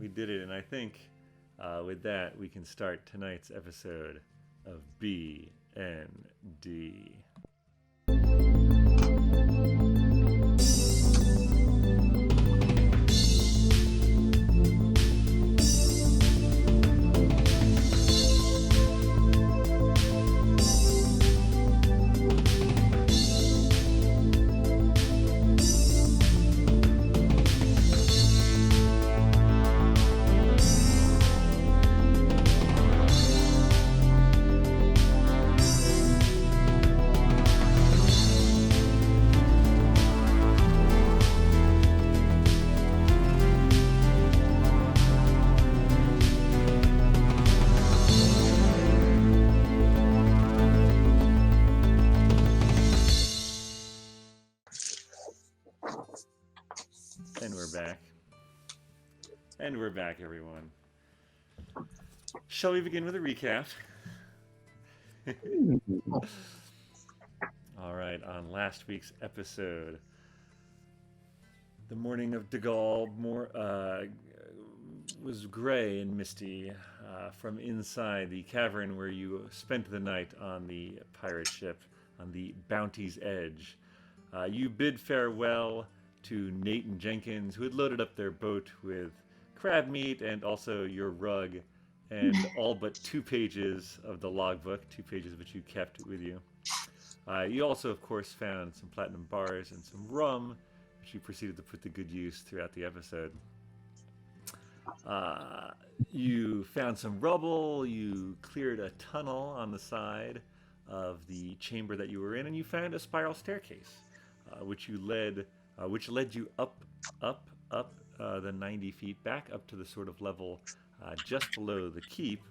We did it, and I think with that we can start tonight's episode of BND. And we're back, everyone. Shall we begin with a recap? All right, on last week's episode, the morning of Degal was gray and misty from inside the cavern where you spent the night on the pirate ship on the Bounty's Edge. You bid farewell to Nate and Jenkins, who had loaded up their boat with crab meat and also your rug and all but 2 pages of the logbook, 2 pages which you kept with you. You also, of course, found some platinum bars and some rum, which you proceeded to put to good use throughout the episode. You found some rubble, you cleared a tunnel on the side of the chamber that you were in, and you found a spiral staircase, which led you up the 90 feet back up to the sort of level just below the keep.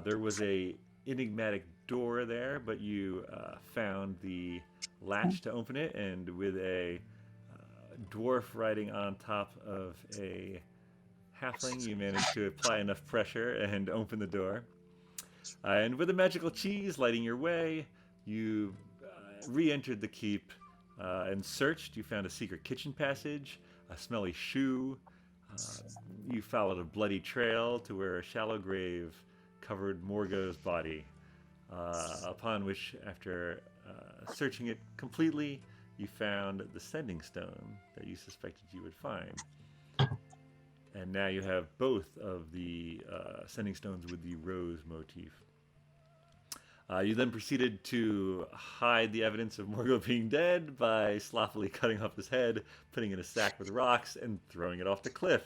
There was a enigmatic door there, but you found the latch to open it, and with a dwarf riding on top of a halfling, you managed to apply enough pressure and open the door. And with a magical cheese lighting your way, you re-entered the keep and searched. You found a secret kitchen passage, a smelly shoe. You followed a bloody trail to where a shallow grave covered Morgo's body, upon which, after searching it completely, you found the sending stone that you suspected you would find. And now you have both of the sending stones with the rose motif. You then proceeded to hide the evidence of Morgo being dead by sloppily cutting off his head, putting it in a sack with rocks, and throwing it off the cliff.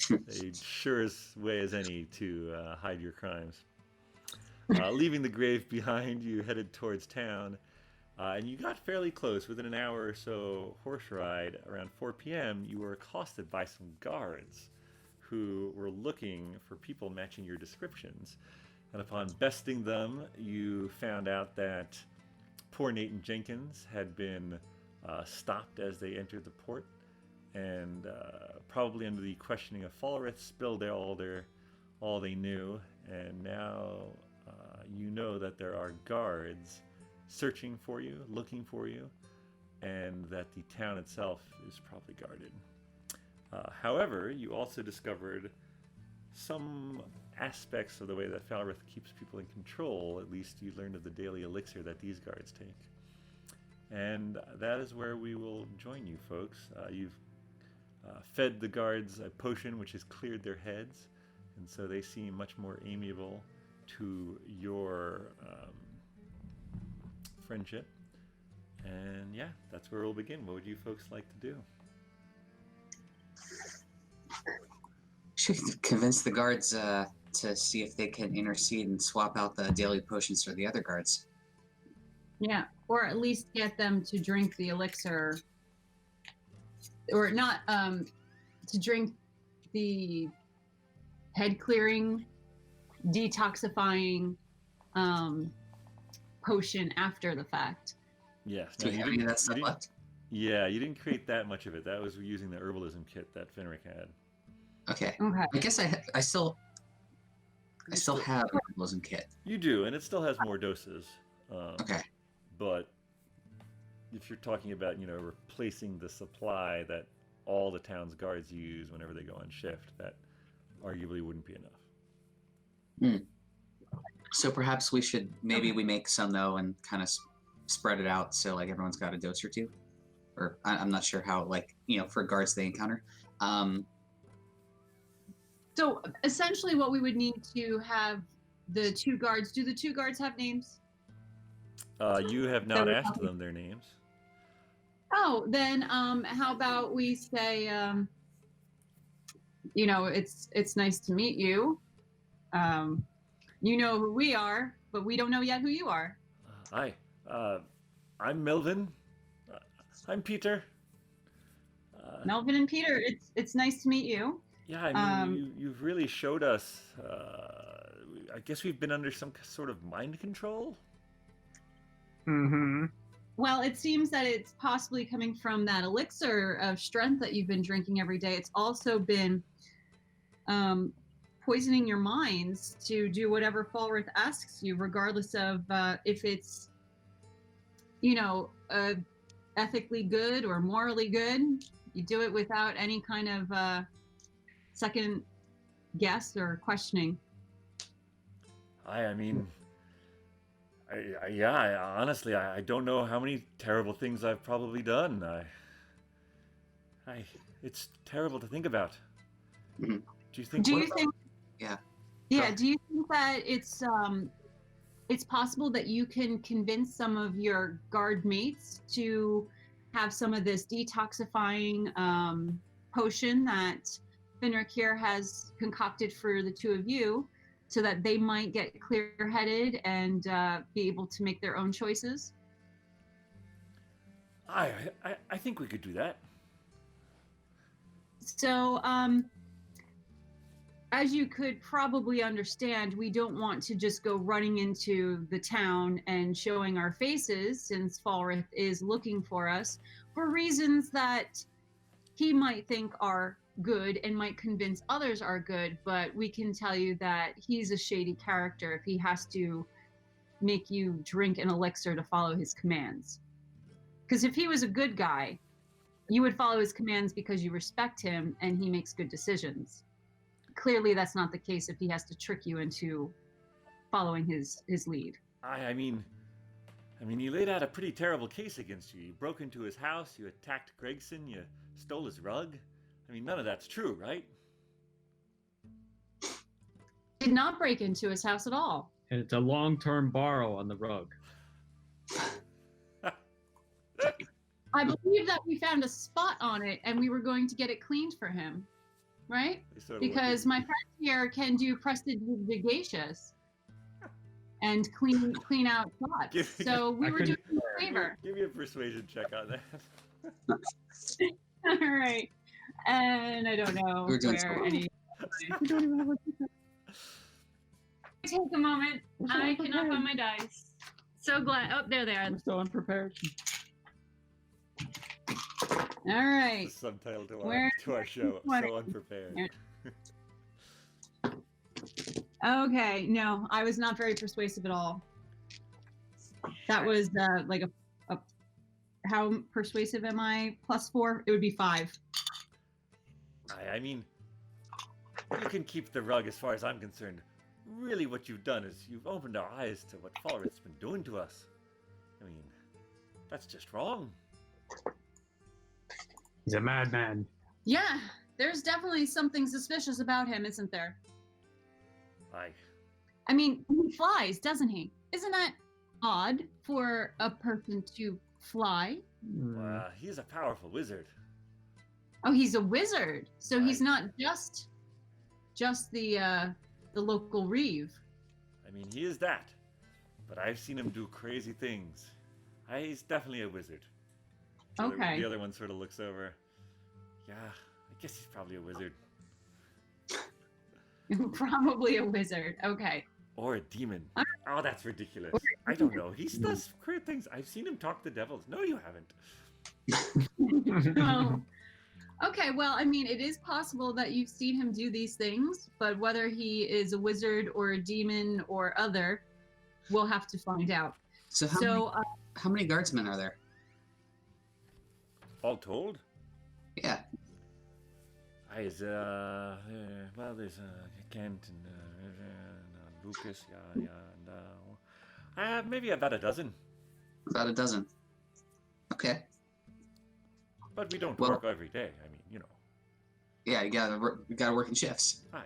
A surest way as any to hide your crimes. Leaving the grave behind, you headed towards town, and you got fairly close. Within an hour or so horse ride, around 4 p.m., you were accosted by some guards who were looking for people matching your descriptions. And upon besting them, you found out that poor Nate and Jenkins had been stopped as they entered the port, and probably under the questioning of Falreth, spilled all they knew. And now you know that there are guards searching for you, looking for you, and that the town itself is probably guarded. However, you also discovered some aspects of the way that Falreth keeps people in control. At least you learned of the daily elixir that these guards take. And that is where we will join you, folks. You've fed the guards a potion which has cleared their heads, and so they seem much more amiable to your friendship. And yeah, that's where we'll begin. What would you folks like to do? Should convince the guards to see if they can intercede and swap out the daily potions for the other guards. Yeah, or at least get them to drink the elixir, or not to drink the head clearing, detoxifying potion after the fact. Yes. Do you have any of that stuff left? Yeah, you didn't create that much of it. That was using the herbalism kit that Finric had. Okay. I guess I still have a herbalism kit. You do, and it still has more doses. Okay. But if you're talking about, replacing the supply that all the town's guards use whenever they go on shift, that arguably wouldn't be enough. So perhaps we should, maybe we make some though and kind of spread it out so like everyone's got a dose or two. Or I'm not sure how, like, for guards they encounter. So essentially what we would need to have the 2 guards, do the 2 guards have names? You have not asked them their names. Oh, then how about we say, it's nice to meet you. You know who we are, but we don't know yet who you are. Hi, I'm Melvin. I'm Peter. Melvin and Peter, it's nice to meet you. Yeah, I mean, you've really showed us. I guess we've been under some sort of mind control. Mm-hmm. Well, it seems that it's possibly coming from that elixir of strength that you've been drinking every day. It's also been poisoning your minds to do whatever Falreth asks you, regardless of if it's, ethically good or morally good. You do it without any kind of second guess or questioning. I mean, honestly, I don't know how many terrible things I've probably done. It's terrible to think about. Mm-hmm. Do you think? Yeah. Yeah. Do you think that it's possible that you can convince some of your guard mates to have some of this detoxifying potion that Finric here has concocted for the 2 of you, so that they might get clear-headed and be able to make their own choices? I think we could do that. So, as you could probably understand, we don't want to just go running into the town and showing our faces, since Falreth is looking for us for reasons that he might think are good and might convince others are good, but we can tell you that he's a shady character if he has to make you drink an elixir to follow his commands. Because if he was a good guy, you would follow his commands because you respect him and he makes good decisions. Clearly that's not the case if he has to trick you into following his lead. I mean, you laid out a pretty terrible case against you. You broke into his house, you attacked Gregson, you stole his rug. I mean, none of that's true, right? Did not break into his house at all. And it's a long-term borrow on the rug. I believe that we found a spot on it and we were going to get it cleaned for him, right? Because my friend here can do prestidigitatus and clean out spots. So we were doing him a favor. Give me a persuasion check on that. All right. And I don't know We're doing where so any. Take a moment. I cannot find my dice. So glad. Oh, there they are. I'm so unprepared. All right. The subtitle to our show. So unprepared. Okay. No, I was not very persuasive at all. That was like a. How persuasive am I? +4? It would be 5. I mean, you can keep the rug as far as I'm concerned. Really what you've done is you've opened our eyes to what Falreth's been doing to us. I mean, that's just wrong. He's a madman. Yeah, there's definitely something suspicious about him, isn't there? I mean, he flies, doesn't he? Isn't that odd for a person to fly? He's a powerful wizard. Oh, he's a wizard. So he's not just the local reeve. I mean, he is that. But I've seen him do crazy things. He's definitely a wizard. Okay. The other one sort of looks over. Yeah, I guess he's probably a wizard. Probably a wizard. Okay. Or a demon. Oh, that's ridiculous. I don't know. He does great things. I've seen him talk to devils. No, you haven't. Oh. Okay, well, I mean, it is possible that you've seen him do these things, but whether he is a wizard or a demon or other, we'll have to find out. So how many guardsmen are there? All told? Yeah. Well, there's Kent and Lucas, yeah, and maybe about a dozen. About a dozen. Okay. But we don't Well- work every day. I mean, you know. Yeah, you gotta work in shifts. Hi.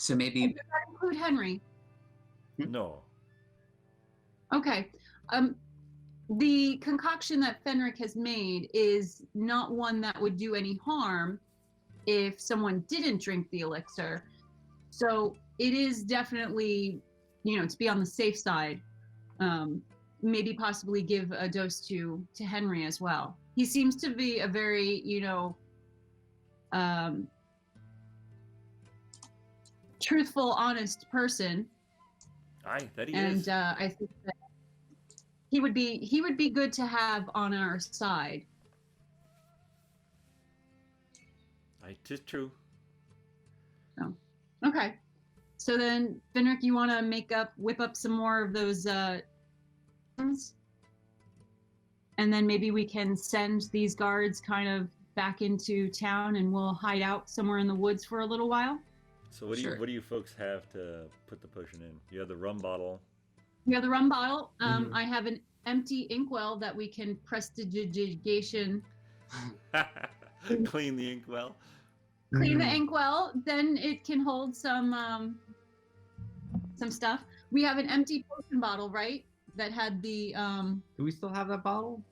So maybe Does that include Henry? No. Okay. The concoction that Finric has made is not one that would do any harm if someone didn't drink the elixir. So it is definitely, to be on the safe side. Maybe possibly give a dose to Henry as well. He seems to be a very, truthful, honest person. Aye, that he And is. I think that he would be good to have on our side. Tis true. Okay. So then, Finric, you want to whip up some more of those and then maybe we can send these guards kind of back into town and we'll hide out somewhere in the woods for a little while. So what do you folks have to put the potion in? You have the rum bottle. We have the rum bottle. Mhm. I have an empty inkwell that we can prestidigitation. Clean the inkwell. Clean the inkwell, then it can hold some stuff. We have an empty potion bottle, right? That had the Do we still have that bottle?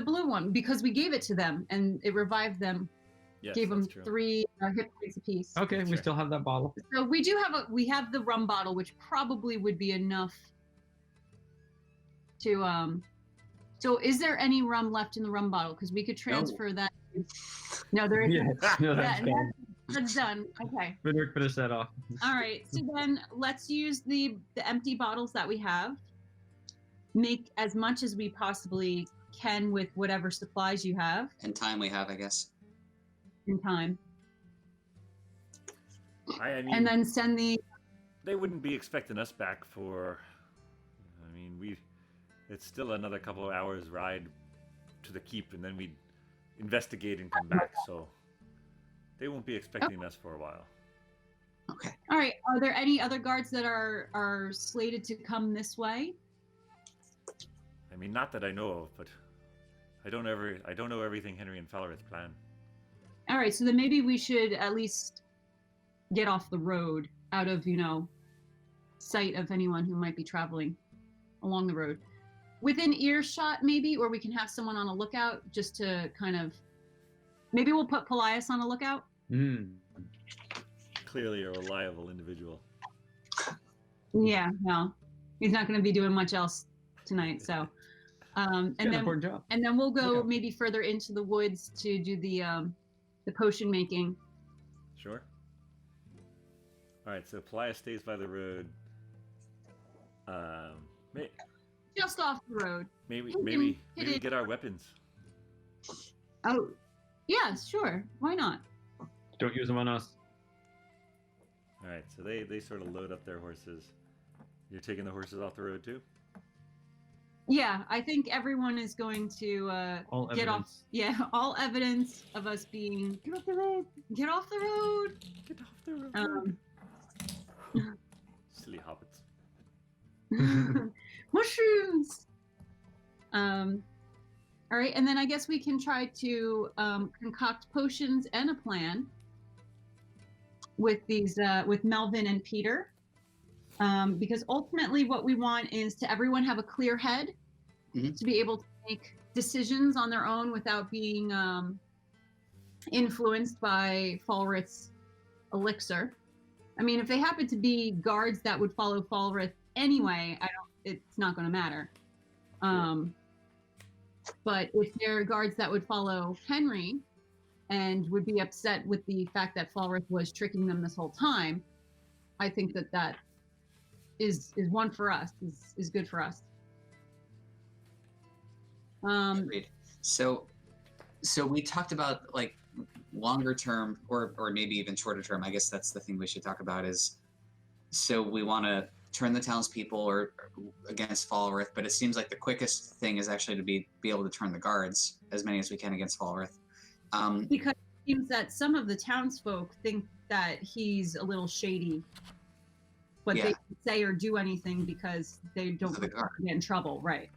blue one because we gave it to them and it revived them. Yes, Gave them that's true. 3 hit points apiece. Okay, That's we right. still have that bottle. So we have the rum bottle, which probably would be enough to So is there any rum left in the rum bottle? Because we could transfer that. No, there isn't. Yeah, no, that's That- fine. That's done. Okay. Finric finish that off. All right. So then let's use the empty bottles that we have. Make as much as we possibly can with whatever supplies you have and time we have, I guess. in time, I mean, and then send the. they wouldn't be expecting us back for. I mean, it's still another couple of hours ride to the keep, and then we'd investigate and come back. So they won't be expecting us for a while. Okay. All right. Are there any other guards that are slated to come this way? I mean, not that I know of, but I don't know everything Henry and Falreth plan. All right. So then maybe we should at least get off the road, out of sight of anyone who might be traveling along the road. Within earshot, maybe, or we can have someone on a lookout just to kind of. Maybe we'll put Paelias on a lookout. Clearly a reliable individual. Yeah, well, he's not going to be doing much else tonight, so. It's an important job. And then we'll go Yeah. maybe further into the woods to do the potion making. Sure. All right, so Paelias stays by the road. Just off the road. Maybe You can maybe hit maybe it. get our weapons. Oh, yeah, sure. Why not? Don't use them on us. All right, so they sort of load up their horses. You're taking the horses off the road too? Yeah, I think everyone is going to All get off. evidence. Yeah, all evidence of us being get off the road. Get off the road. Get off the road. Silly hobbits. Mushrooms. All right, and then I guess we can try to concoct potions and a plan with these with Melvin and Peter, because ultimately what we want is to everyone have a clear head, Mhm. to be able to make decisions on their own without being influenced by Falreth's elixir. I mean, if they happen to be guards that would follow Falreth anyway, it's not going to matter. But if they're guards that would follow Henry and would be upset with the fact that Falreth was tricking them this whole time, I think that is one for us, is good for us. Agreed. So we talked about like longer term or maybe even shorter term. I guess that's the thing we should talk about is, so we want to turn the townspeople or against Falreth, but it seems like the quickest thing is actually to be able to turn the guards, as many as we can, against Falreth. Because it seems that some of the townsfolk think that he's a little shady, but they don't say or do anything because they don't get in trouble, right?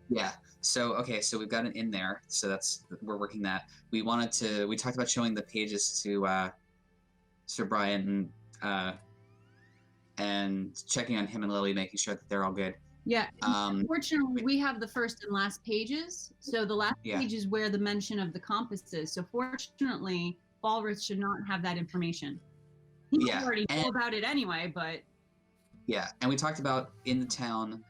Yeah. So okay, so we've got an in there. So we're working that. We talked about showing the pages to Sir Brian and checking on him and Lily, making sure that they're all good. Yeah. Unfortunately, we have the first and last pages. So the last page is where the mention of the compass is. So fortunately, Falreth should not have that information. He already know about it anyway, but... Yeah, and we talked about in the town,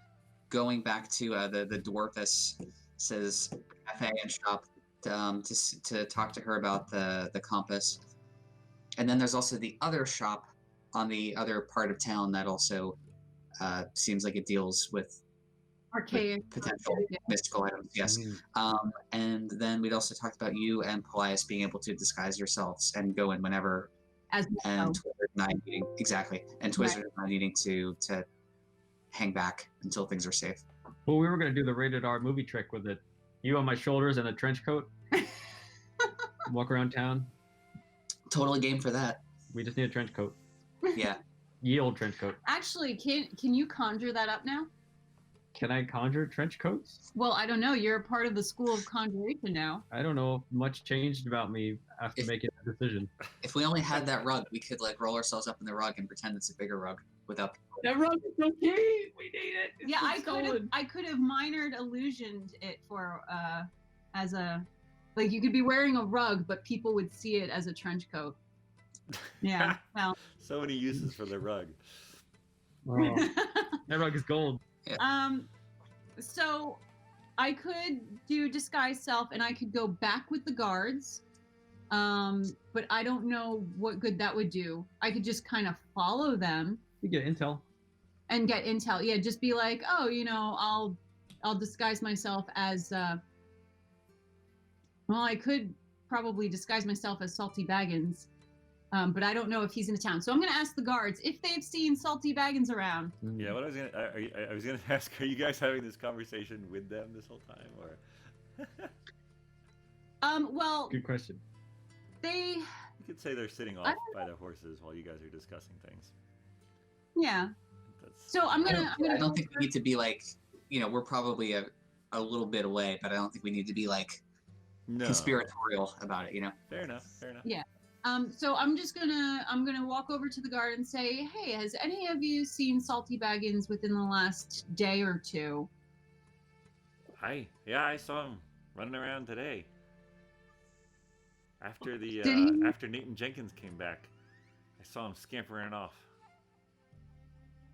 going back to the dwarfess's cafe and shop to talk to her about the compass. And then there's also the other shop on the other part of town that also seems like it deals with archaic potential mystical items. Yes. And then we'd also talked about you and Paelias being able to disguise yourselves and go in whenever. And Twizzard and I needing and Twizzard and I needing to hang back until things are safe. Well, we were gonna do the rated R movie trick with it. You on my shoulders and a trench coat. Walk around town. Totally game for that. We just need a trench coat. Yeah. Ye old trench coat. Actually, can you conjure that up now? Can I conjure trench coats? Well, I don't know. You're a part of the school of conjuration now. I don't know if much changed about me after making that decision. If we only had that rug, we could roll ourselves up in the rug and pretend it's a bigger rug without. That rug is so cute. We need it. It's I could have minored illusioned it for as a you could be wearing a rug, but people would see it as a trench coat. Yeah. Well. So many uses for the rug. Oh, that rug is gold. Yeah. So I could do disguise self and I could go back with the guards. But I don't know what good that would do. I could just kind of follow them. You get intel. And get intel. Yeah, just be like, oh, I'll disguise myself as well, I could probably disguise myself as Salty Baggins. But I don't know if he's in the town. So I'm going to ask the guards if they've seen Salty Baggins around. Yeah, what I was going to ask, are you guys having this conversation with them this whole time, or? Well. Good question. You could say they're sitting off by their horses while you guys are discussing things. Yeah. So I'm gonna. I don't think we need to be we're probably a little bit away, but I don't think we need to be conspiratorial about it. Fair enough. Yeah. So I'm gonna walk over to the guard and say, hey, has any of you seen Salty Baggins within the last day or two? I saw him running around today. After after Nathan Jenkins came back, I saw him scampering off.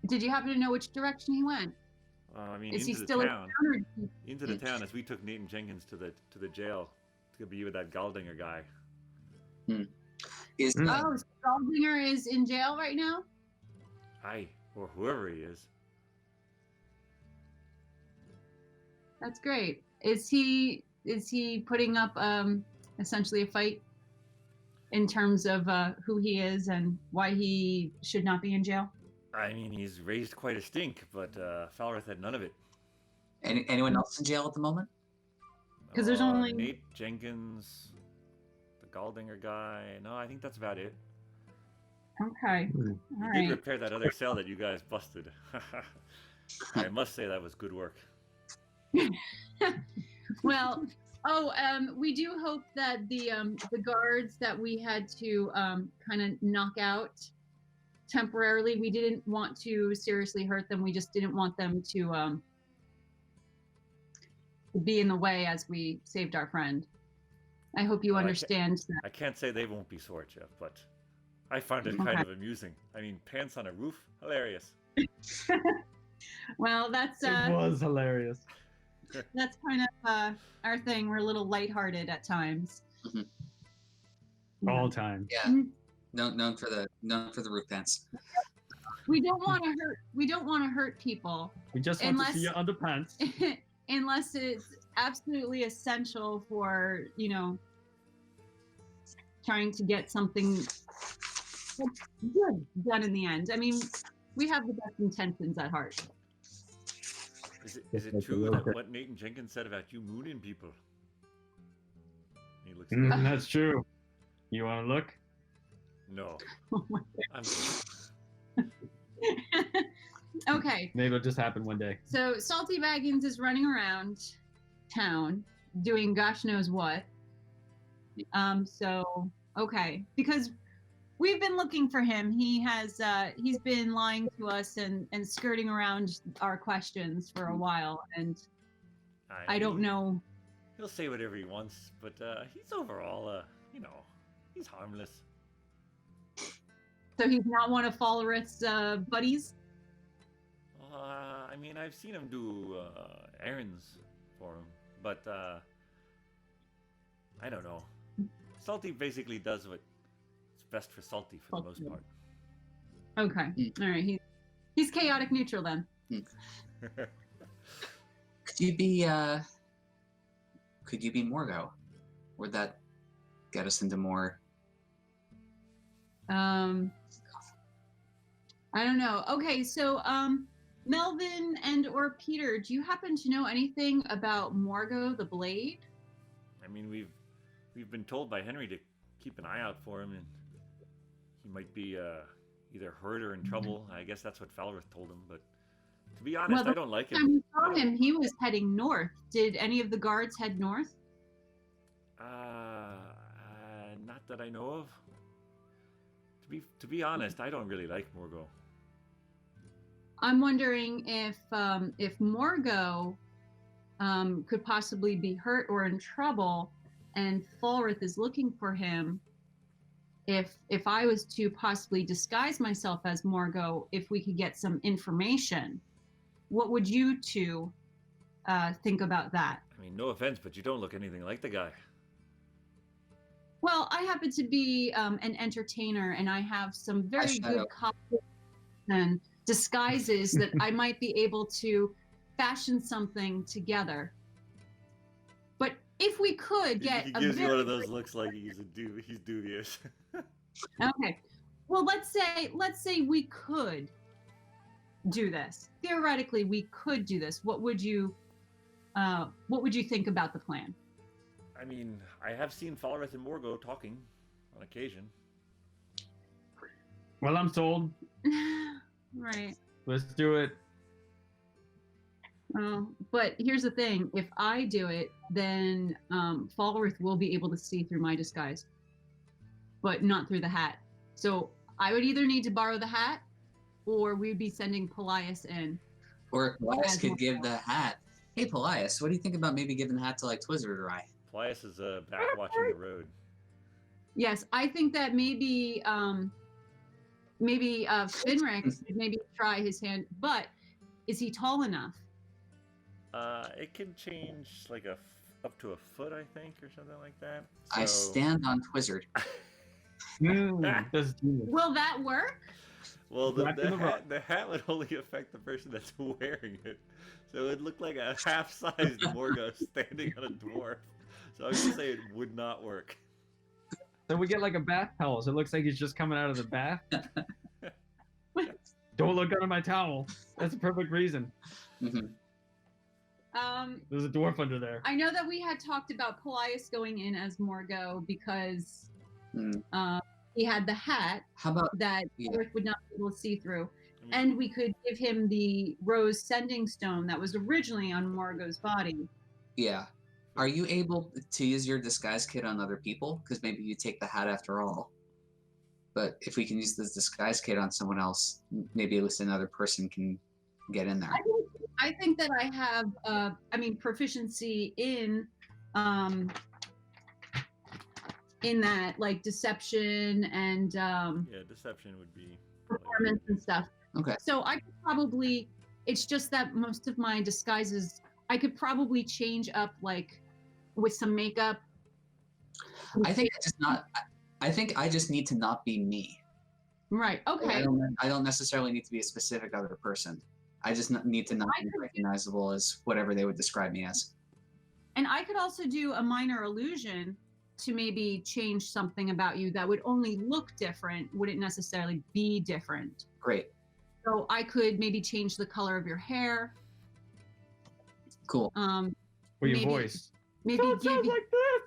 Did you happen to know which direction he went? I mean, is he into still the town? Into the town as we took Nathan Jenkins to the jail to be with that Galdinger guy. Galdinger is in jail right now? Or whoever he is. That's great. Is he putting up essentially a fight in terms of who he is and why he should not be in jail? I mean, he's raised quite a stink, but Falreth had none of it. Anyone else in jail at the moment? Because there's only Nate Jenkins, the Galdinger guy. No, I think that's about it. Okay. All right. Did repair that other cell that you guys busted. I must say that was good work. Well, we do hope that the guards that we had to kind of knock out temporarily, we didn't want to seriously hurt them. We just didn't want them to be in the way as we saved our friend. I hope you understand that. I can't say they won't be sore, Jeff, but I found it kind of amusing. I mean, pants on a roof, hilarious. Well, it was hilarious. That's kind of our thing. We're a little lighthearted at times. Mm-hmm. All time. Yeah. Known for the roof pants. We don't want to hurt people. We just want to see your underpants. Unless it's absolutely essential for, trying to get something good done in the end. I mean, we have the best intentions at heart. Is it true that what Nathan Jenkins said about you mooning people? he looks. At That's true. You want to look? No. Oh my I'm, Okay, Maybe it'll just happen one day. so Salty Baggins is running around town doing gosh knows what. So okay, because we've been looking for him. He's been lying to us and skirting around our questions for a while, and I don't know. He'll say whatever he wants, but he's overall, he's harmless. So he's not one of Falreth's buddies. I mean, I've seen him do errands for him, but I don't know. Salty basically does what's best for Salty for the most part. Okay, all right. He's chaotic neutral then. Could you be Morgo? Would that get us into more? I don't know. Okay, so Melvin and or Peter, do you happen to know anything about Morgo the Blade? I mean, we've been told by Henry to keep an eye out for him, and he might be either hurt or in trouble. I guess that's what Falreth told him, but to be honest, I don't like Last time him. we saw him, he was heading north. Did any of the guards head north? Not that I know of. To be honest, I don't really like Morgo. I'm wondering if Morgo could possibly be hurt or in trouble, and Falreth is looking for him. If I was to possibly disguise myself as Morgo, if we could get some information, what would you two think about that? I mean, no offense, but you don't look anything like the guy. Well, I happen to be an entertainer, and I have some very good costumes and disguises that I might be able to fashion something together. But if we could get He gives you one of those looks like he's dubious. Okay, well, let's say we could do this. Theoretically, we could do this. What would you think about the plan? I mean, I have seen Falreth and Morgo talking on occasion. Well, I'm sold. Right. Let's do it. But here's the thing: if I do it, then Falreth will be able to see through my disguise, but not through the hat. So I would either need to borrow the hat, or we'd be sending Paelias in. Or Paelias could give the hat. Hey, Paelias, what do you think about maybe giving the hat to like Twizzard or I? Paelias is back watching the road. Yes, I think that maybe Finric should maybe try his hand, but is he tall enough? It can change like up to a foot, I think, or something like that. I stand on Twizzard. That's genius. Will that work? Well, Wrapped in the the hat would only affect the person that's wearing it. So it looked like a half-sized Morgo standing on a dwarf. So I would say it would not work. So we get like a bath towel. So it looks like he's just coming out of the bath. Don't look under my towel. That's a perfect reason. Mm-hmm. There's a dwarf under there. I know that we had talked about Paelias going in as Morgo because he had the hat How about that Earth would not be able to see through. I mean, And we could give him the rose sending stone that was originally on Morgo's body. yeah? Are you able to use your disguise kit on other people? Because maybe you take the hat after all. But if we can use this disguise kit on someone else, maybe at least another person can get in there. I think that I have, proficiency in that, like deception and yeah, deception would be. performance and stuff. Okay. So I could probably, it's just that most of my disguises, I could probably change up like with some makeup. I think I just need to not be me. Right. Okay. I don't necessarily need to be a specific other person. I just need to not be recognizable as whatever they would describe me as. And I could also do a minor illusion to maybe change something about you that would only look different, wouldn't necessarily be different. Great. So I could maybe change the color of your hair. Cool. For your maybe- voice. Maybe So it give sounds you, like this.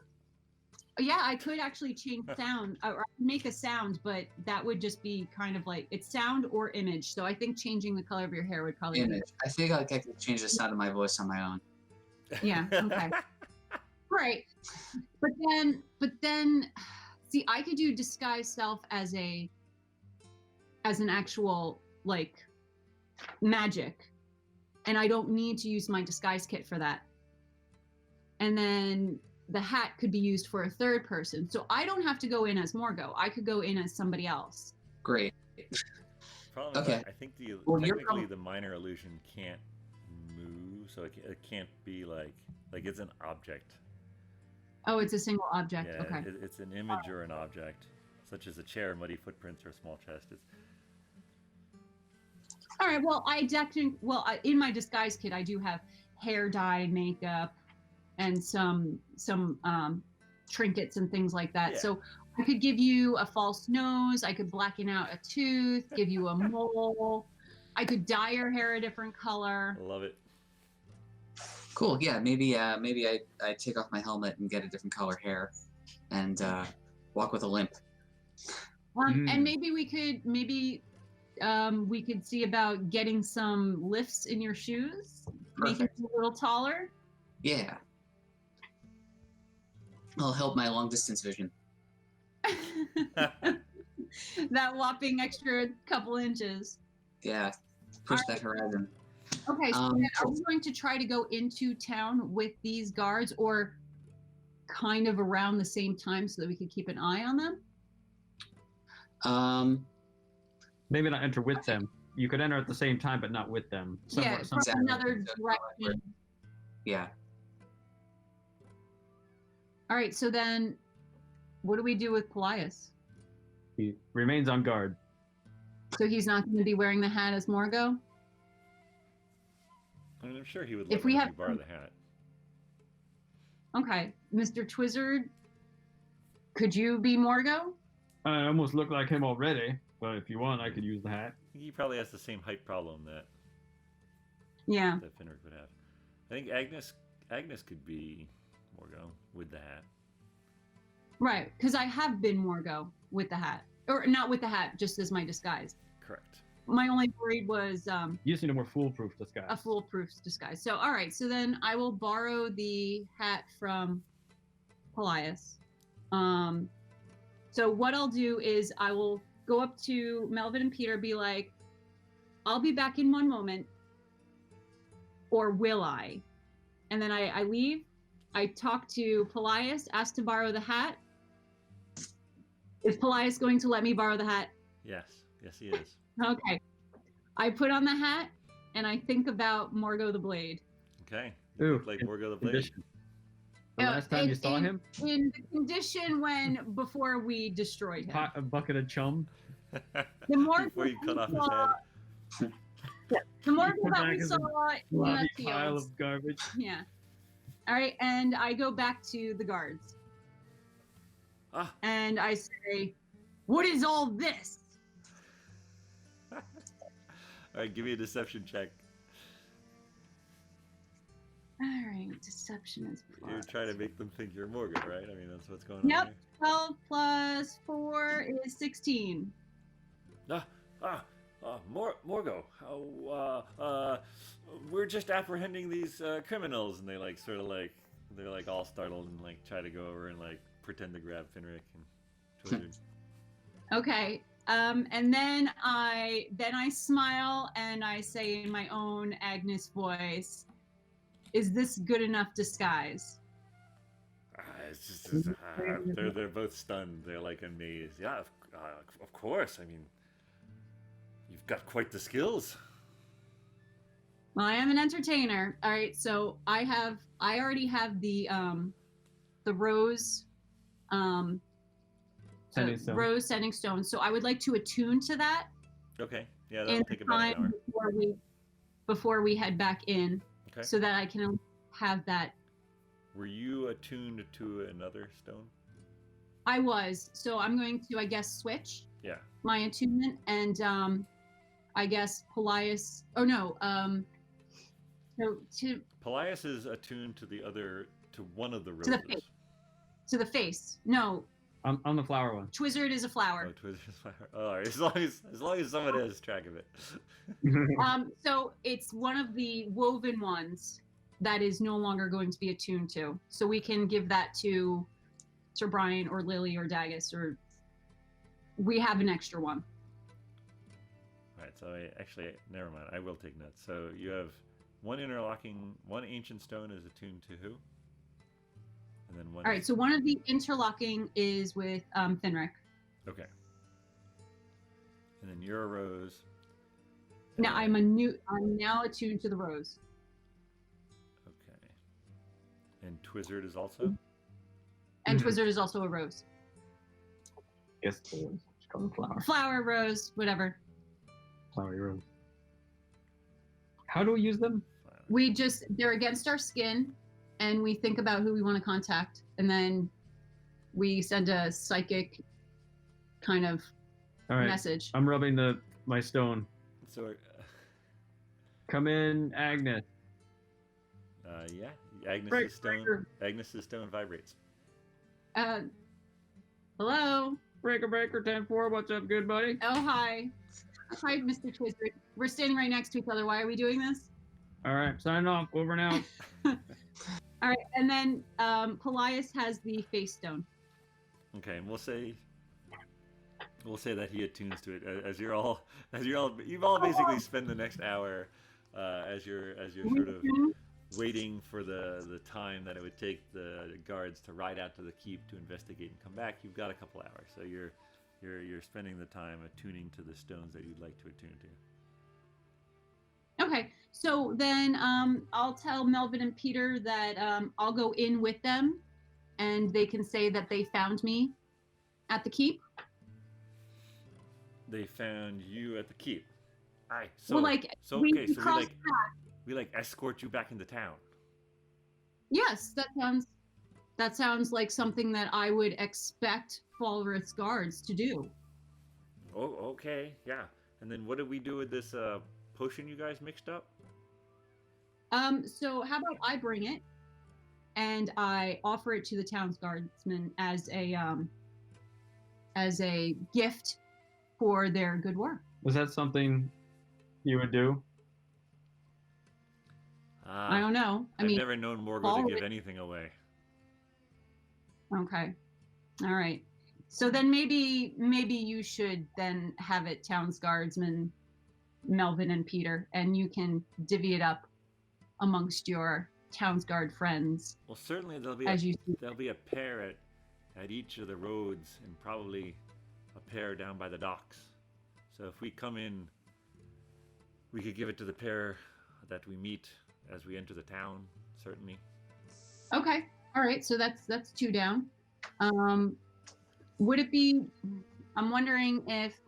Yeah, I could actually change sound or make a sound, but that would just be kind of like it's sound or image. So I think changing the color of your hair would probably Image. I think I could change the sound of my voice on my own. Yeah. Okay. Right. But then, see, I could do disguise self as an actual like magic, and I don't need to use my disguise kit for that. And then the hat could be used for a third person, so I don't have to go in as Morgo. I could go in as somebody else. Great. Problem is, Okay. I think Well, you're technically the minor illusion can't move, so it can't be like it's an object. Oh, it's a single object. Yeah, Okay. it's an image or an object, such as a chair, muddy footprints, or a small chest. It's All right. Well, in my disguise kit, I do have hair dye, makeup, and some trinkets and things like that. Yeah. So I could give you a false nose. I could blacken out a tooth, give you a mole. I could dye your hair a different color. I love it. Cool. Yeah. Maybe I take off my helmet and get a different color hair, and walk with a limp. And maybe we could see about getting some lifts in your shoes, making Perfect. you a little taller. Yeah. I'll help my long distance vision. That whopping extra couple inches. Yeah. Push that horizon. Okay, so then are cool. we going to try to go into town with these guards or kind of around the same time so that we could keep an eye on them? Maybe not enter with them. You could enter at the same time, but not with them. Yeah, from Exactly. another That's direction. Yeah. All right, so then what do we do with Paelias? He remains on guard. So he's not going to be wearing the hat as Morgo? I mean, I'm sure he would If let we you have- borrow the hat. Okay, Mr. Twizzard, could you be Morgo? I almost look like him already, but if you want, I could use the hat. I think he probably has the same height problem that Yeah. Finric would have. I think Agnes could be Morgo with the hat. Right, because I have been Morgo with the hat. Or not with the hat, just as my disguise. Correct. My only worry was You just need a more foolproof disguise. a foolproof disguise. So, all right. So then I will borrow the hat from Paelias. So what I'll do is I will go up to Melvin and Peter, be like, I'll be back in one moment. Or will I? And then I leave. I talk to Paelias, ask to borrow the hat. Is Paelias going to let me borrow the hat? Yes. Yes, he is. Okay. I put on the hat and I think about Morgo the Blade. Okay. Ooh, Look like Morgo the Blade. Condition. The last time you saw him, In the condition before we destroyed him. a bucket of chum. The more Before you cut off his head. The more Come that back we as saw a in the Bloody pile fields. of garbage. Yeah. All right, and I go back to the guards. Ah. And I say, "What is all this?" All right, give me a deception check. All right, deception is You're plus. trying to make them think you're Morgan, right? I mean, that's what's going on Yep. here. 12 plus 4 is 16. Morgo, we're just apprehending these criminals, and they're like all startled and like try to go over and like pretend to grab Finric and Twizzard. Okay. And then I smile and I say in my own Agnes voice, "Is this good enough disguise?" They're both stunned. They're like amazed. Yeah, of course. I mean, you've got quite the skills. Well, I am an entertainer. All right, so I already have the rose Sending stone. rose sending stone. So I would like to attune to that Okay. Yeah, in that'll take about an hour. before we head back in, Okay. so that I can have that. Were you attuned to another stone? I was. So I'm going to, I guess, switch Yeah. my attunement and I guess Paelias. Oh no. So to Paelias is attuned to one of the To the roses. To the face. No, I'm the flower one. Twizzard is a flower. Oh, Twizzard's flower. Oh, all right. As long as someone has track of it. So it's one of the woven ones that is no longer going to be attuned to. So we can give that to Sir Brian or Lily or Dagus, or we have an extra one. All right. So never mind. I will take notes. So you have one ancient stone is attuned to who? And then one. All right. So one of the interlocking is with Finric. Okay. And then you're a rose. Now I'm now attuned to the rose. Okay. And Twizzard is also? And Twizzard is also a rose. Yes, it is. It's called a flower. Flower, rose, whatever. Flowery rose. How do we use them? They're against our skin, and we think about who we want to contact, and then we send a psychic kind of All right. message. I'm rubbing my stone. So, Come in, Agnes. yeah. Agnes's stone vibrates. Hello. Breaker, 10-4. What's up, good buddy? Oh, hi. Hi, Mr. Twizzard. We're standing right next to each other. Why are we doing this? All right, signing off. Over and out. All right, and then Paelias has the face stone. Okay, and we'll say that he attunes to it you've all basically spend the next hour as you're sort of waiting for the time that it would take the guards to ride out to the keep to investigate and come back. You've got a couple hours, so you're spending the time attuning to the stones that you'd like to attune to. Okay, so then I'll tell Melvin and Peter that I'll go in with them, and they can say that they found me at the keep. They found you at the keep. Aye. We escort you back into town. Yes, that sounds like something that I would expect Falreth's guards to do. Oh, okay, yeah. And then what did we do with this potion you guys mixed up? So how about I bring it, and I offer it to the town's guardsmen as a gift for their good work. Was that something you would do? I don't know. I've never known Morgul to give anything away. Okay. All right. So then maybe you should then have it town's guardsmen, Melvin and Peter, and you can divvy it up amongst your town's guard friends. Well, certainly there'll be a pair at each of the roads, and probably a pair down by the docks. So if we come in, we could give it to the pair that we meet as we enter the town, certainly. Okay. All right. So that's 2 down. Would it be? I'm wondering if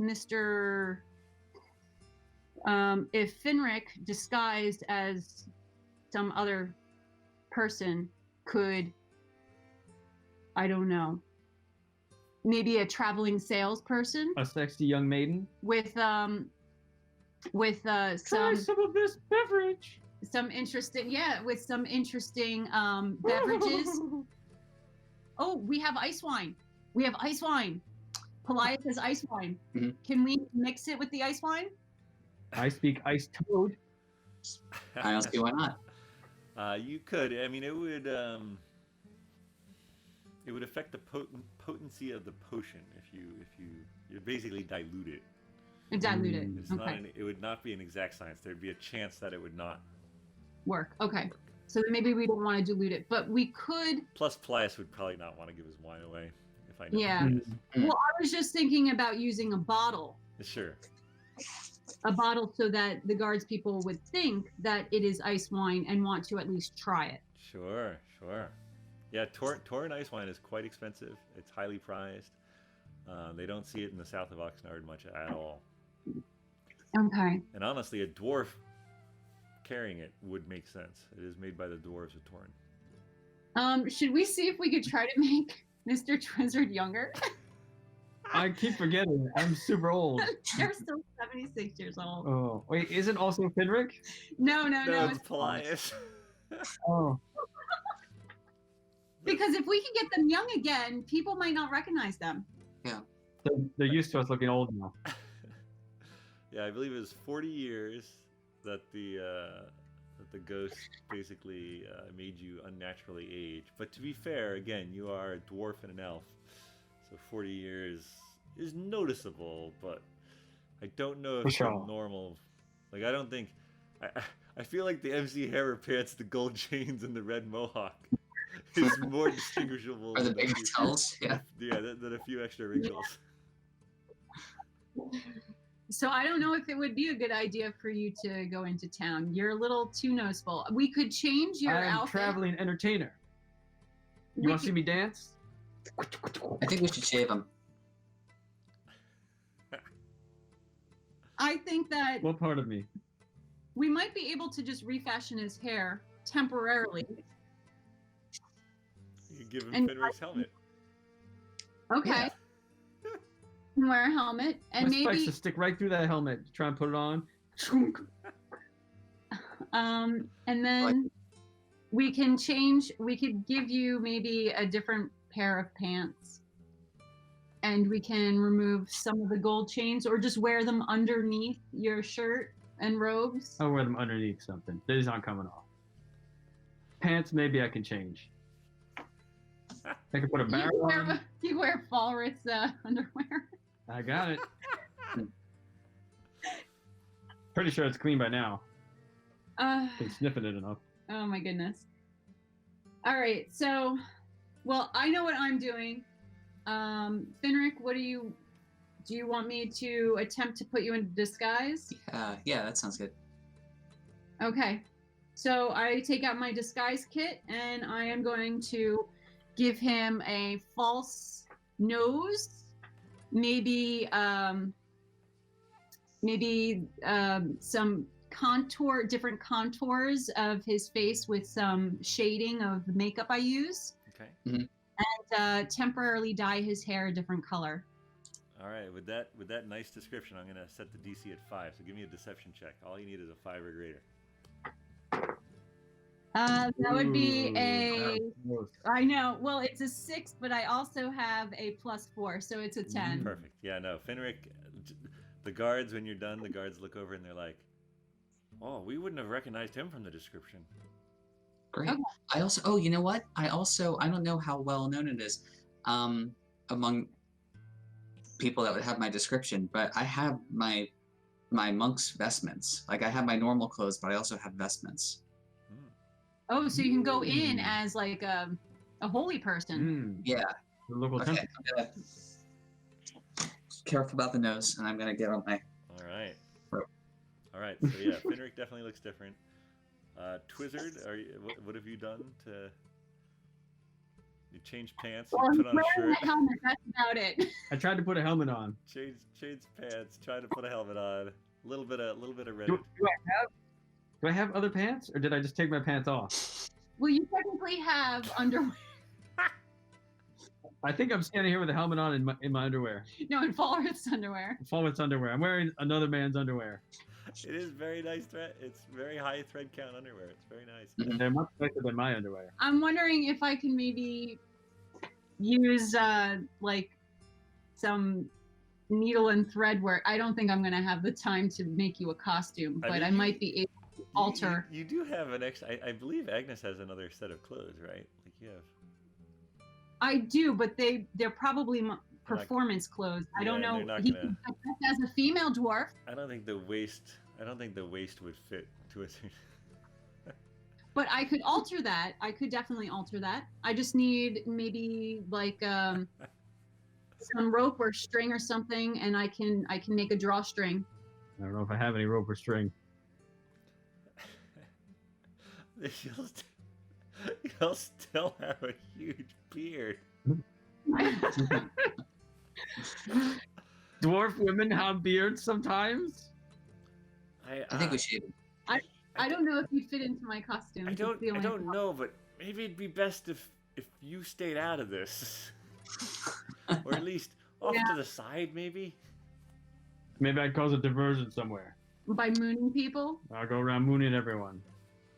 if Finric, disguised as some other person, could, I don't know, maybe a traveling salesperson A sexy young maiden? with Try some some of this beverage. with some interesting beverages. Oh, we have ice wine. Paelias has ice wine. Mhm. Can we mix it with the ice wine? I speak ice toad. I don't see why not. You could. I mean, it would affect the potency of the potion if you basically dilute it. Dilute it. It's Okay. it would not be an exact science. There'd be a chance that it would not Work. Okay. So then maybe we don't want to dilute it, but we could. Plus, Paelias would probably not want to give his wine away if I know. Yeah. who he Well, I was just thinking about using a bottle. is. Sure. So that the guards people would think that it is ice wine and want to at least try it. Sure. Yeah, Torrin ice wine is quite expensive. It's highly prized. They don't see it in the south of Oxnard much at all. Okay. And honestly, a dwarf carrying it would make sense. It is made by the dwarves of Torrin. Should we see if we could try to make Mr. Twizzard younger? I keep forgetting. I'm super old. They're still 76 years old. Oh, wait, isn't also Because if we can get them young again, people might not recognize them. They're used to us looking old now. Yeah, I believe it was 40 years that the ghost basically made you unnaturally age. But to be fair, again, you are a dwarf and an elf, so 40 years is noticeable. But I don't know if it's Sure. normal. Like, I don't think. I feel like the MC Hammer pants, the gold chains, and the red mohawk is more distinguishable. Or the than a big few- tells. Yeah. Yeah, than a few extra wrinkles. So I don't know if it would be a good idea for you to go into town. You're a little too noseful. We could change your I am outfit. traveling entertainer. You We want to see could- me dance? I think we should shave him. I think that What part of me? we might be able to just refashion his hair temporarily. You give him And- Finric's helmet. Okay. Yeah. And wear a helmet and My spikes maybe just stick right through that helmet. Try and put it on. and then we can change, we could give you maybe a different pair of pants. And we can remove some of the gold chains or just wear them underneath your shirt and robes. I'll wear them underneath something. These aren't coming off. Pants, maybe I can change. I can put a barrel on. You wear Falreth's underwear. I got it. Pretty sure it's clean by now. Been sniffing it enough. Oh my goodness. All right, so, well, I know what I'm doing. Finric, what do you want me to attempt to put you into disguise? Yeah, that sounds good. Okay, so I take out my disguise kit and I am going to give him a false nose, maybe some different contours of his face with some shading of the makeup I use, Okay. and temporarily dye his hair a different color. All right. With that nice description, I'm gonna set the DC at 5. So give me a deception check. All you need is a 5 or greater. That would be Ooh, a. that was I know. Well, it's a 6, but I also have a +4, so it's a 10. Perfect. Yeah. No. Finric. The guards, when you're done, the guards look over and they're like, "Oh, we wouldn't have recognized him from the description." Great. Okay. I also, oh, you know what? I don't know how well known it is among people that would have my description, but I have my monk's vestments. Like, I have my normal clothes, but I also have vestments. Oh, so you can go in Mm. as like a holy person. Yeah. The local Okay. temple. I'm gonna careful about the nose, and I'm gonna get on my. All right. Right. All right. So yeah, Finric definitely looks different. Twizzard, what have you done to? You changed pants. Well, You I'm put on a wearing shirt. a helmet. That's about it. I tried to put a helmet on. Changed pants. Tried to put a helmet on. A little bit of red. Do I have other pants, or did I just take my pants off? Well, you technically have underwear. I think I'm standing here with a helmet on in my underwear. No, in Falreth's underwear. Falreth's underwear. I'm wearing another man's underwear. It is very nice thread. It's very high thread count underwear. It's very nice. Mhm. They're much nicer than my underwear. I'm wondering if I can maybe use like some needle and thread work. I don't think I'm gonna have the time to make you a costume, I but mean, I might be able to alter. You do have an extra. I believe Agnes has another set of clothes, right? Like you have. I do, but they're probably performance clothes. I don't Yeah, know. they're not He gonna- can dress as a female dwarf, I don't think the waist. I don't think the waist would fit to it. but I could alter that. I could definitely alter that. I just need maybe like some rope or string or something, and I can make a drawstring. I don't know if I have any rope or string. You'll still have a huge beard. Dwarf women have beards sometimes. I think we should. I don't know if you fit into my costume. I It's don't. the I only don't problem. know, but maybe it'd be best if you stayed out of this, or at least off Yeah. to the side, maybe. Maybe I'd cause a diversion somewhere. By mooning people. I'll go around mooning everyone.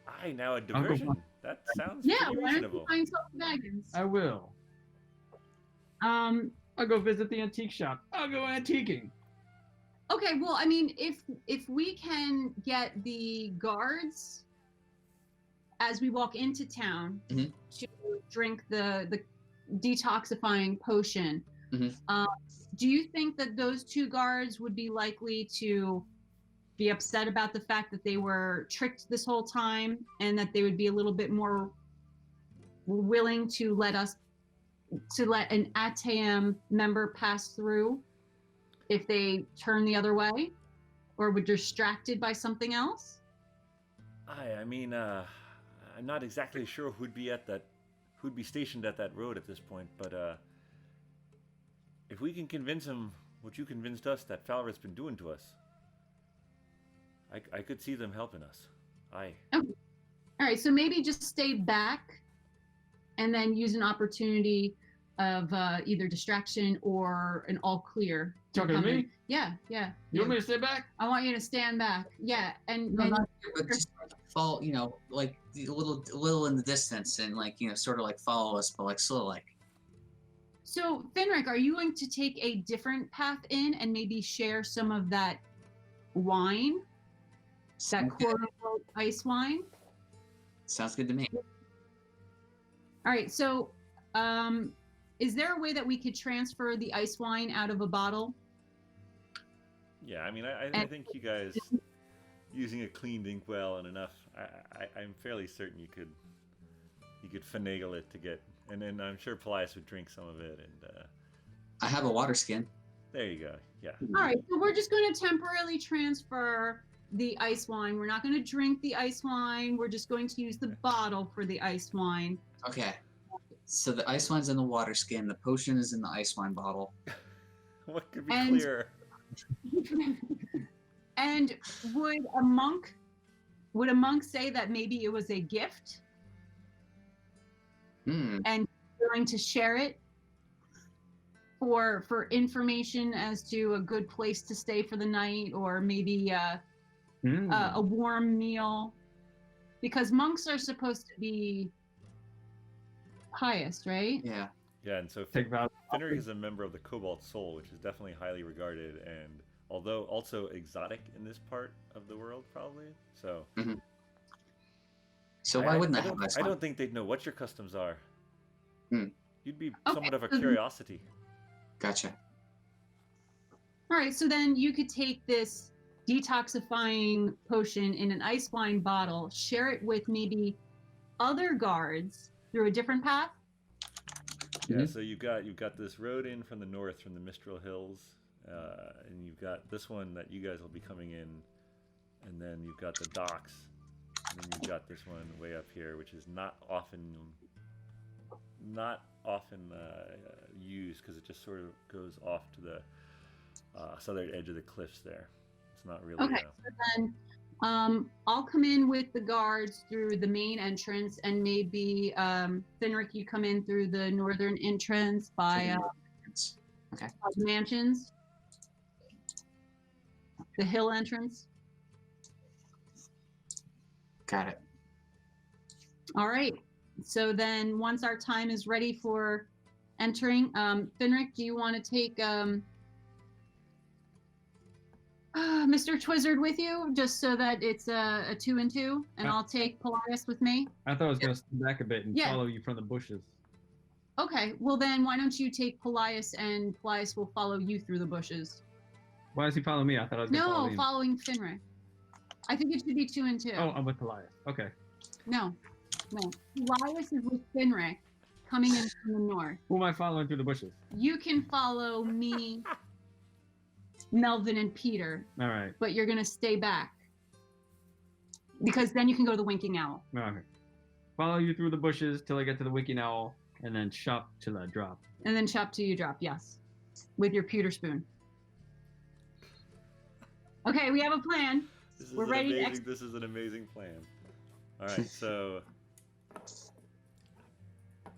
Aye, now a diversion. That sounds Yeah, pretty why don't you reasonable. find some wagons? I will. I'll go visit the antique shop. I'll go antiquing. Okay, well, I mean, if we can get the guards as we walk into town Mhm. to drink the detoxifying potion, Mhm. do you think that those two guards would be likely to be upset about the fact that they were tricked this whole time, and that they would be a little bit more willing to let an ATAM member pass through if they turn the other way, or were distracted by something else? I mean, I'm not exactly sure who'd be stationed at that road at this point, but if we can convince him what you convinced us that Falreth's been doing to us, I could see them helping us. Okay. All right, so maybe just stay back and then use an opportunity of either distraction or an all clear. Talking to come in. me? Yeah. You want me to stay back? I want you to stand back. Yeah, and, No, and not here, but just like fall, like a little in the distance, and like sort of like follow us, but like slow, like. so Finric, are you going to take a different path in and maybe share some of that wine, that Sounds good. quote unquote ice wine? Sounds good to me. All right, so is there a way that we could transfer the ice wine out of a bottle? Yeah, I mean, I think you guys using a cleaned inkwell and enough. I'm fairly certain you could finagle it to get, and then I'm sure Paelias would drink some of it, and I have a water skin. there you go. Yeah. All right, so we're just going to temporarily transfer the ice wine. We're not going to drink the ice wine. We're just going to use the bottle for the ice wine. Okay. So the ice wine's in the water skin. The potion is in the ice wine bottle. What could be And- clearer? And would a monk say that maybe it was a gift Hmm. and willing to share it for information as to a good place to stay for the night, or maybe a warm meal? Because monks are supposed to be pious, right? Yeah. Yeah, and so Take vows. Finric is a member of the Cobalt Soul, which is definitely highly regarded, and although also exotic in this part of the world, probably. So. So why wouldn't I don't, have ice I wine? don't think they'd know what your customs are. Hmm. You'd be Okay, somewhat of a so then- curiosity. Gotcha. All right, so then you could take this detoxifying potion in an ice wine bottle, share it with maybe other guards through a different path. Yeah, so you've got this road in from the north, from the Mistral Hills, and you've got this one that you guys will be coming in, and then you've got the docks, and then you've got this one way up here, which is not often used because it just sort of goes off to the southern edge of the cliffs there. It's not really. Okay, so then I'll come in with the guards through the main entrance, and maybe Finric, you come in through the northern entrance by Okay. the mansions, the hill entrance. Got it. All right. So then, once our time is ready for entering, Finric, do you want to take Mr. Twizzard with you, just so that it's a 2 and 2, and I'll take Paelias with me? I thought I was going to step back a bit and Yeah. follow you from the bushes. Okay. Well, then why don't you take Paelias, and Paelias will follow you through the bushes? Why does he follow me? I thought I was going to follow No, him. following Finric. I think it should be 2 and 2. Oh, I'm with Paelias. Okay. No. Paelias is with Finric, coming in from the north. Who am I following through the bushes? You can follow me, Melvin, and Peter, All right. but you're gonna stay back because then you can go to the Winking Owl, Okay. Follow you through the bushes till I get to the Winking Owl, and then shop till I drop. and then chop till you drop. Yes, with your pewter spoon. Okay, we have a plan. We're ready to This is an amazing plan. All right, so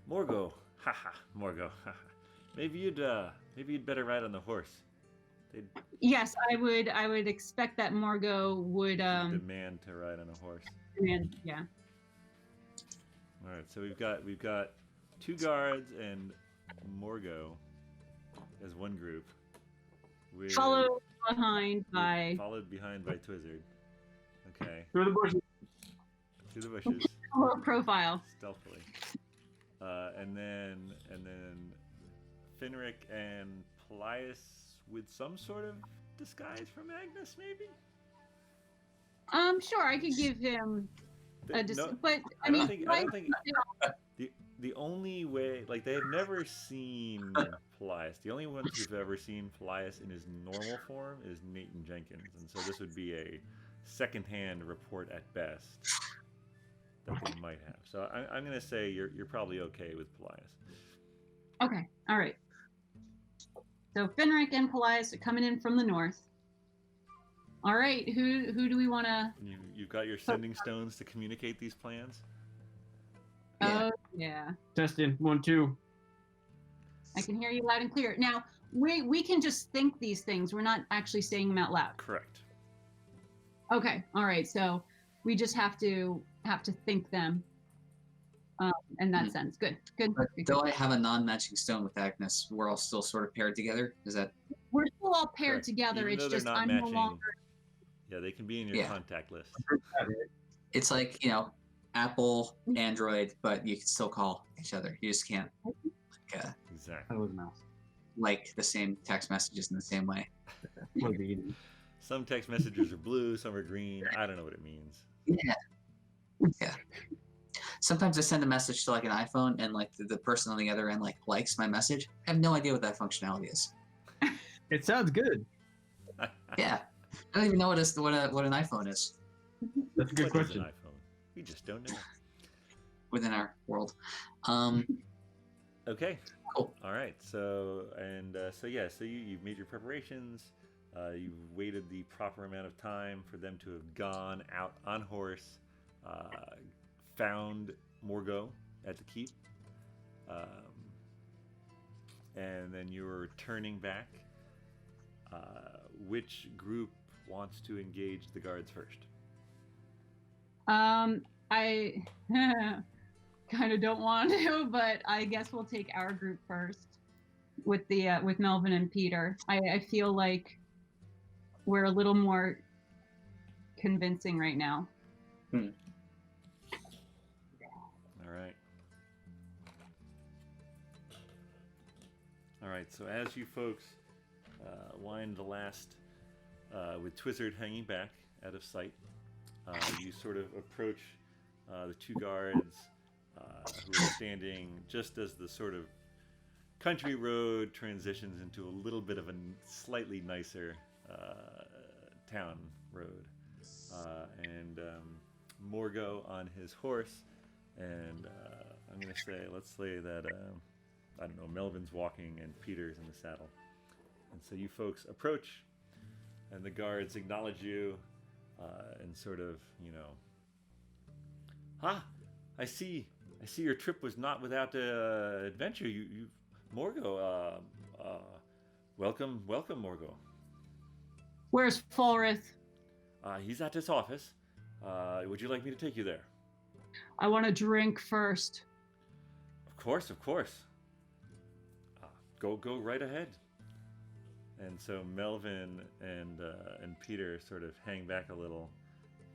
Morgo, haha, Morgo, haha. Maybe you'd better ride on the horse. They'd Yes, I would expect that Margot would demand to ride on a horse. demand, yeah. All right, so we've got 2 guards and Morgo as one group. With, Followed behind by followed behind by Twizzard. Okay, Through the bushes. through the bushes, low profile. stealthily. And then Finric and Paelias with some sort of disguise from Agnes, maybe. Sure, I could give him No, but I don't think the only way, like, they have never seen Paelias. The only ones who've ever seen Paelias in his normal form is Nathan Jenkins, and so this would be a secondhand report at best that they might have. So I'm going to say you're probably okay with Paelias. Okay, all right. So Finric and Paelias are coming in from the north. All right, who do we want to? You've got your sending stones to communicate these plans. Yeah. Oh yeah, Testing 1, 2. I can hear you loud and clear. Now we can just think these things. We're not actually saying them out loud. Correct. Okay, all right. So we just have to think them. In that sense, good. But though I have a non-matching stone with Agnes, we're all still sort of paired together. Is that? We're still all paired Correct. together. Even It's though they're just not I'm matching. no longer. Yeah, they can be in your Yeah. contact list. It's like, Apple, Android, but you can still call each other. You just can't Exactly. That was a mouse. like the same text messages in the same way. What the eating? Some text messages are blue, some are green. I don't know what it means. Yeah. Sometimes I send a message to like an iPhone and like the person on the other end like likes my message. I have no idea what that functionality is. It sounds good. Yeah. I don't even know what an iPhone is That's a good What is question. an iPhone? We just don't know. within our world. Okay. Cool. All right. So you've made your preparations. You've waited the proper amount of time for them to have gone out on horse, found Morgo at the keep, and then you're turning back. Which group wants to engage the guards first? I kind of don't want to, but I guess we'll take our group first with the with Melvin and Peter. I feel like we're a little more convincing right now. All right. All right. So as you folks wind the last, with Twizzard hanging back out of sight, you sort of approach the 2 guards who are standing just as the sort of country road transitions into a little bit of a slightly nicer town road. And Morgo on his horse, and I'm going to say, let's say that, I don't know, Melvin's walking and Peter's in the saddle. And so you folks approach, and the guards acknowledge you, and sort of, I see your trip was not without adventure. You Morgo, welcome, Morgo. Where's Falreth? He's at this office. Would you like me to take you there? I want to drink first. Of course. Go right ahead. And so Melvin and Peter sort of hang back a little,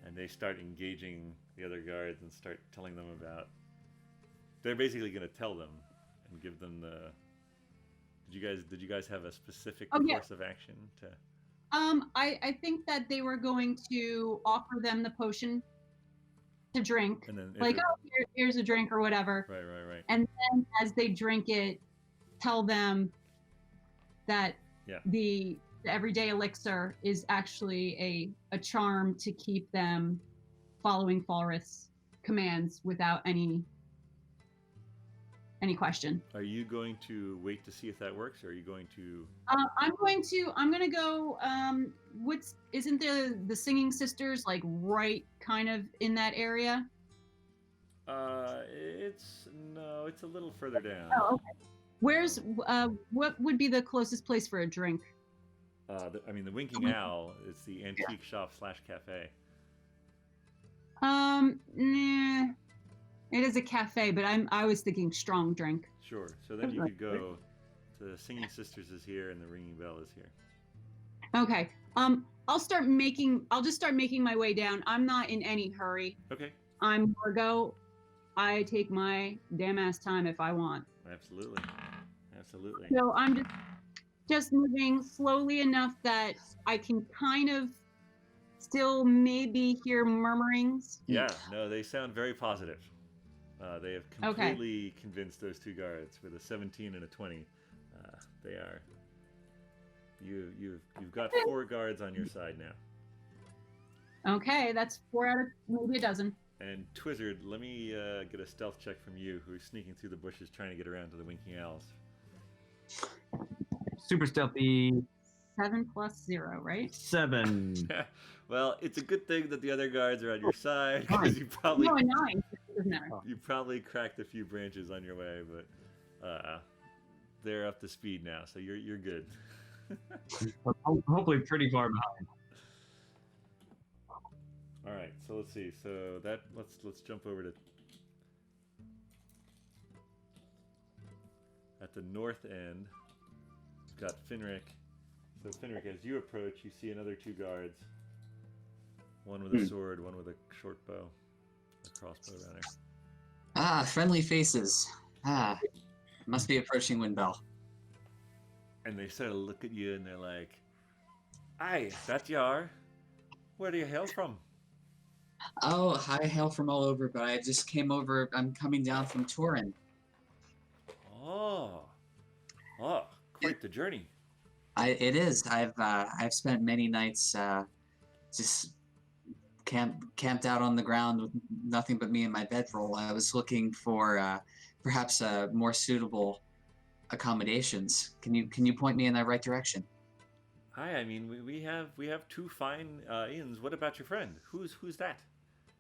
and they start engaging the other guards and start telling them about. They're basically going to tell them and give them the. Did you guys have a specific course of action to? I think that they were going to offer them the potion to drink. And then Like, here's a drink or whatever. Right. And then as they drink it, tell them that the everyday elixir is actually a charm to keep them following Falreth's commands without any question. Are you going to wait to see if that works, or are you going to? I'm going to go. Isn't the Singing Sisters like right kind of in that area? It's a little further down. Oh, okay. Where's what would be the closest place for a drink? The Winking Owl is the antique shop / cafe. Nah. It is a cafe, but I was thinking strong drink. Sure. So then you could go to Singing Sisters is here and the Ringing Bell is here. Okay. I'll just start making my way down. I'm not in any hurry. Okay. I'm Margot. I take my damn ass time if I want. Absolutely. Absolutely. So I'm just moving slowly enough that I can kind of still maybe hear murmurings. Yeah, no, they sound very positive. They have completely convinced those two guards with a 17 and a 20. They are. You've got 4 guards on your side now. Okay, that's 4 out of maybe a dozen. And Twizzard, let me get a stealth check from you, who's sneaking through the bushes trying to get around to the Winking Owls. Super stealthy. 7 plus 0, right? 7. Well, it's a good thing that the other guards are on your side, because you probably No, a 9. It doesn't matter. you probably cracked a few branches on your way, but they're up to speed now, so you're good. Hopefully pretty far behind. All right, so let's see. So that let's jump over to at the north end. We've got Finric. So Finric, as you approach, you see another 2 guards. One with a sword, one with a short bow, a crossbow rather. Ah, friendly faces. Ah, must be approaching Windbell. And they sort of look at you and they're like, "Aye, that you are. Where do you hail from?" Oh, I hail from all over, but I just came over. I'm coming down from Torin. Oh, quite the journey. It is. I've spent many nights just camped out on the ground with nothing but me and my bedroll. I was looking for perhaps more suitable accommodations. Can you point me in the right direction? Hi, I mean we have 2 fine inns. What about your friend? Who's that?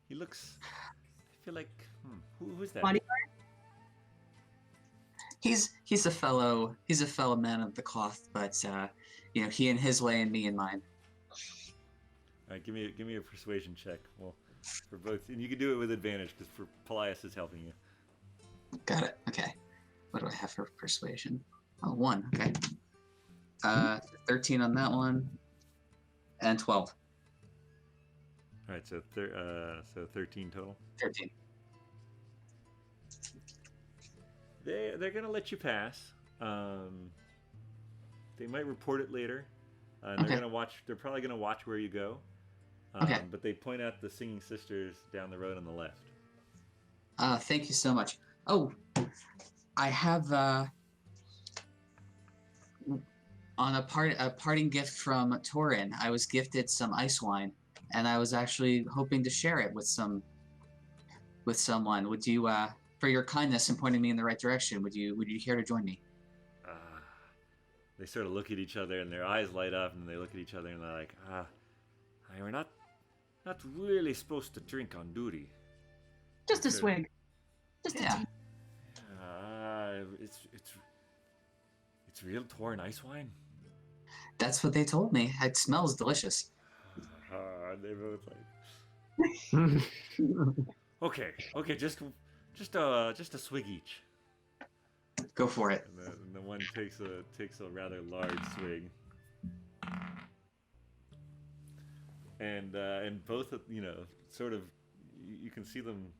He looks. I feel like who's that? Bodyguard? He's a fellow man of the cloth, but he in his way and me in mine. All right, give me a persuasion check. Well, for both, and you can do it with advantage because Paelias is helping you. Got it. Okay. What do I have for persuasion? Oh, 1. Okay. 13 on that one, and 12. All right, so 13 total. 13. They're gonna let you pass. They might report it later. And Okay. They're probably gonna watch where you go. Okay. But they point out the Singing Sisters down the road on the left. Thank you so much. Oh, I have on a parting gift from Torin. I was gifted some ice wine, and I was actually hoping to share it with someone. Would you, for your kindness in pointing me in the right direction, would you care to join me? They sort of look at each other, and their eyes light up, and they look at each other, and they're like, we're not really supposed to drink on duty. Just a swig. Just a Yeah. tea. It's real Torin ice wine. That's what they told me. It smells delicious. They both like. Okay, just a swig each. Go for it. And the one takes a rather large swig. And both of sort of you can see them.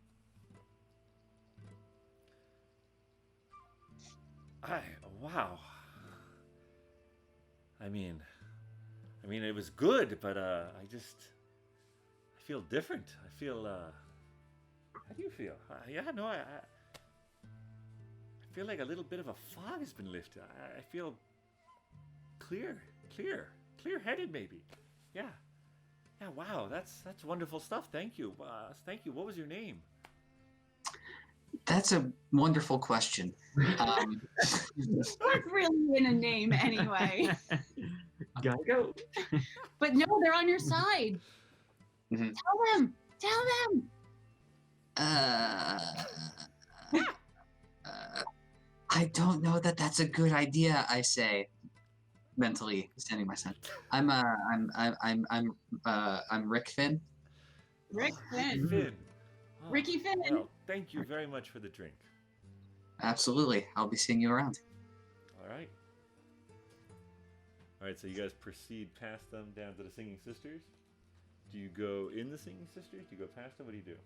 Wow. I mean it was good, but I feel different. I feel how do you feel? I feel like a little bit of a fog has been lifted. I feel clear-headed maybe. Yeah. Wow, that's wonderful stuff. Thank you. What was your name? That's a wonderful question. What's really in a name anyway? Gotta go. But no, they're on your side. Mhm. Tell them. I don't know that that's a good idea. I say, mentally standing my son. I'm Rick Finn. Rick Finn. Finn. Ricky Finn. Well, thank you very much for the drink. Absolutely. I'll be seeing you around. All right. All right, so you guys proceed past them down to the Singing Sisters. Do you go in the Singing Sisters? Do you go past them? What do you do?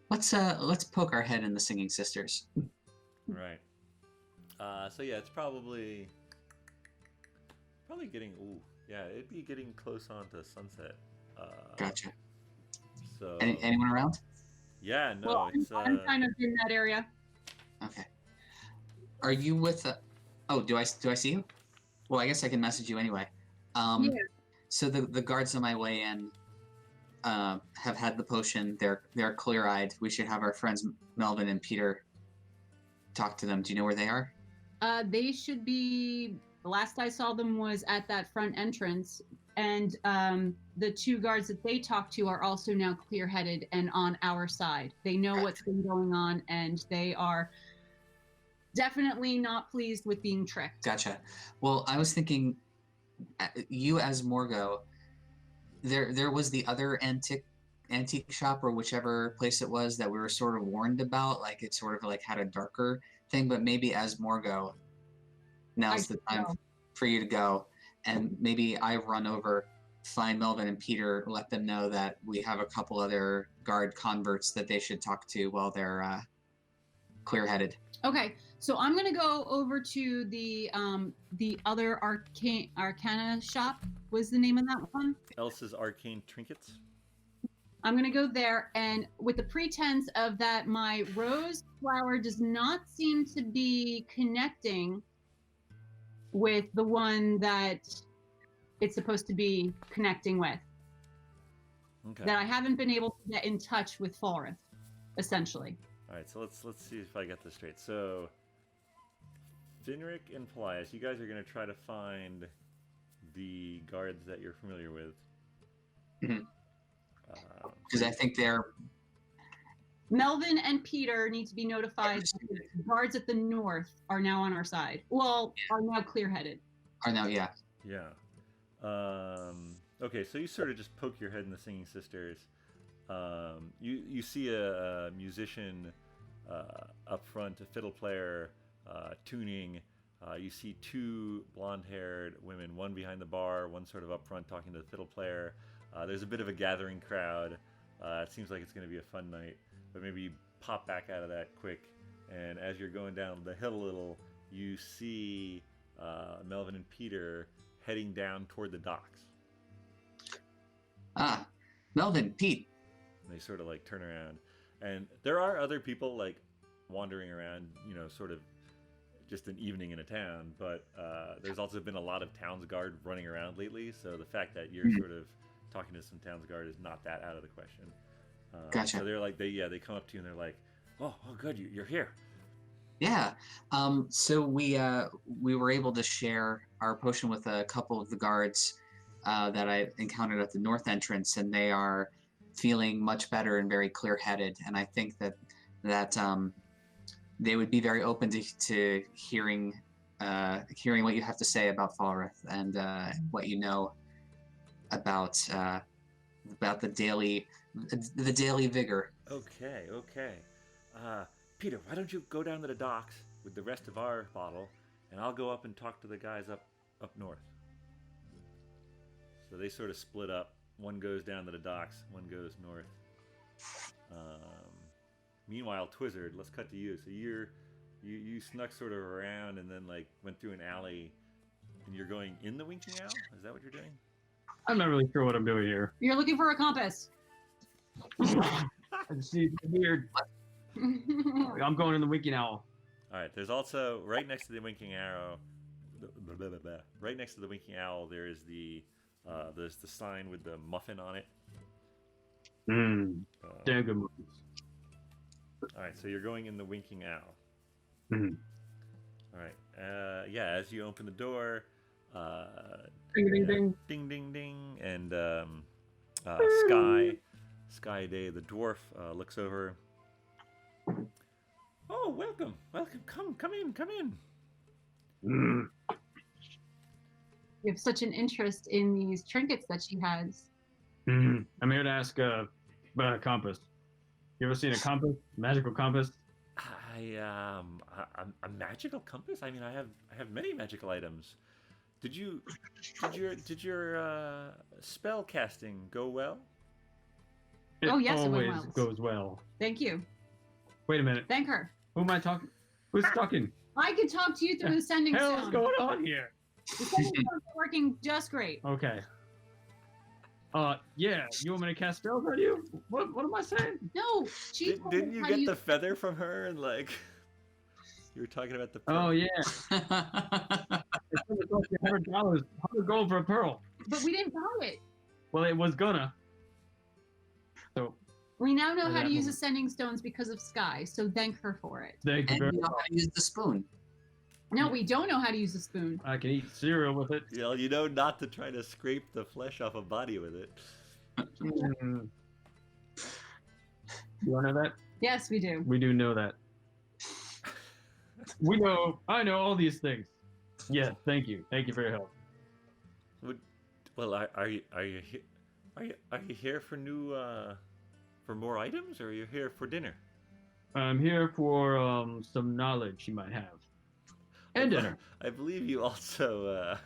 Let's poke our head in the Singing Sisters. All right. So yeah, it's probably getting. Ooh, yeah, it'd be getting close on to sunset. Gotcha. So. Anyone around? Yeah, no, Well, it's. I'm kind of in that area. Okay. Are you with? Oh, do I see you? Well, I guess I can message you anyway. Yeah. So the guards on my way in have had the potion. They're clear-eyed. We should have our friends Melvin and Peter talk to them. Do you know where they are? They should be. The last I saw them was at that front entrance, and the two guards that they talked to are also now clear-headed and on our side. They know what's been going on, and they are definitely not pleased with being tricked. Gotcha. Well, I was thinking, you as Morgo, there was the other antique shop or whichever place it was that we were sort of warned about. Like it sort of like had a darker thing, but maybe as Morgo, now's the time for you to go, and maybe I run over, find Melvin and Peter, let them know that we have a couple other guard converts that they should talk to while they're clear-headed. Okay, so I'm gonna go over to the other Arcana shop. Was the name of that one? Elsa's Arcane Trinkets. I'm gonna go there, and with the pretense of that, my rose flower does not seem to be connecting with the one that it's supposed to be connecting with. Okay. That I haven't been able to get in touch with Falreth, essentially. All right, so let's see if I get this straight. So, Finric and Paelias, you guys are going to try to find the guards that you're familiar with. Because I think they're... Melvin and Peter need to be notified that the guards at the north are now on our side. Well, are now clear-headed. Are now, yeah. Yeah. Okay, so you sort of just poke your head in the Singing Sisters. You see a musician up front, a fiddle player tuning. You see two blonde-haired women, one behind the bar, one sort of up front talking to the fiddle player. There's a bit of a gathering crowd. It seems like it's going to be a fun night, but maybe you pop back out of that quick, and as you're going down the hill a little, you see Melvin and Peter heading down toward the docks. Ah, Melvin, Pete. And they sort of like turn around, and there are other people like wandering around, you know, sort of just an evening in a town, but there's also been a lot of Townsguard running around lately, so the fact that you're sort of talking to some Townsguard is not that out of the question. Gotcha. So they're like, they come up to you and they're like, oh good, you're here. Yeah. So we were able to share our potion with a couple of the guards that I encountered at the north entrance, and they are feeling much better and very clear-headed. And I think that they would be very open to hearing what you have to say about Falreth and what you know about the daily vigor. Okay. Peter, why don't you go down to the docks with the rest of our bottle, and I'll go up and talk to the guys up north. So they sort of split up. One goes down to the docks, one goes north. Meanwhile, Twizzard, let's cut to you. So you snuck sort of around and then like went through an alley, and you're going in the Winking Owl? Is that what you're doing? I'm not really sure what I'm doing here. You're looking for a compass. I see it's weird. I'm going in the Winking Owl. All right. There's also right next to the Winking Arrow, right next to the Winking Owl, there is there's the sign with the muffin on it. Damn good movies. All right. So you're going in the Winking Owl. Mm-hmm. All right. Yeah. As you open the door, Ding, ding, ding. ding, ding, ding, and Skye Day, the dwarf, looks over. Oh, welcome. Come in. Mm. You have such an interest in these trinkets that she has. I'm here to ask about a compass. You ever seen a compass? Magical compass? A magical compass? I mean, I have many magical items. Did your spell casting go well? It Oh, yes, it went always well. goes well. Thank you. Wait a minute. Thank her. Who am I talking? Who's talking? I could talk to you through the sending Hell's stone. going on here? The sending stone's working just great. Okay. Yeah. You want me to cast spells on you? What am I saying? No, she told us Didn't you how to get use- the feather from her and like you were talking about the Oh yeah. I It cost you $100, 100 gold for a pearl. But we didn't buy it. Well, it was gonna. So We now know At how that to use moment. ascending stones because of Skye, so thank her for it. thank you and very you know much. how to use the spoon. No, we don't know how to use a spoon. I can eat cereal with it. you know not to try to scrape the flesh off a body with it. Mm. You wanna know that? Yes, we do. We do know that. We know. I know all these things. Yes, thank you. Thank you for your help. Well, are you here for for more items, or are you here for dinner? I'm here for some knowledge you might have. And dinner. I believe you also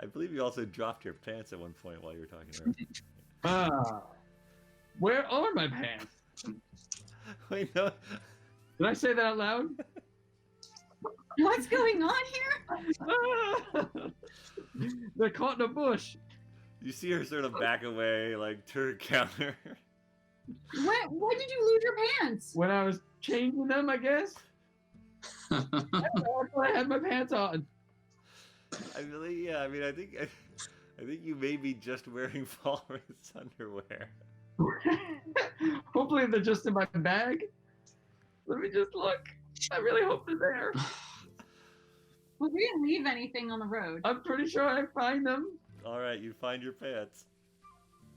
I believe you also dropped your pants at one point while you were talking to her. Ah. Where are my pants? Wait, no. Did I say that out loud? What's going on here? Ah! They're caught in a bush. You see her sort of back away, like to her counter. When did you lose your pants? When I was changing them, I guess. I don't know, I thought I had my pants on. I believe, yeah. I mean, I think you may be just wearing Falreth's underwear. Hopefully they're just in my bag. Let me just look. I really hope they're there. Well, we didn't leave anything on the road. I'm pretty sure I find them. All right, you find your pants.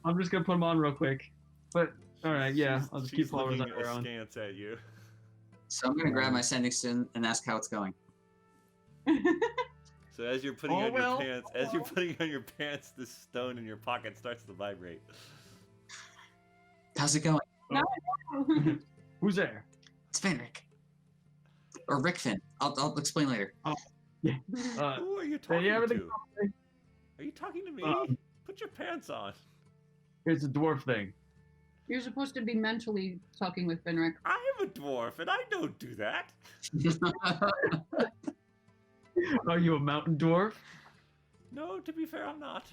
I'm just gonna put them on real quick. But all right, yeah, I'll just keep She's following looking that around. askance at you. So I'm gonna grab my sending stone and ask how it's going. So as you're putting Oh, on well. your pants, the stone in your pocket starts to vibrate. How's it going? Who's there? It's Finric. Or Rickfin. I'll explain later. Uh, Who are you talking everything- to? Are you talking to me? Um, Put your pants on. it's a dwarf thing. You're supposed to be mentally talking with Finric. I'm a dwarf, and I don't do that. Are you a mountain dwarf? No, to be fair, I'm not.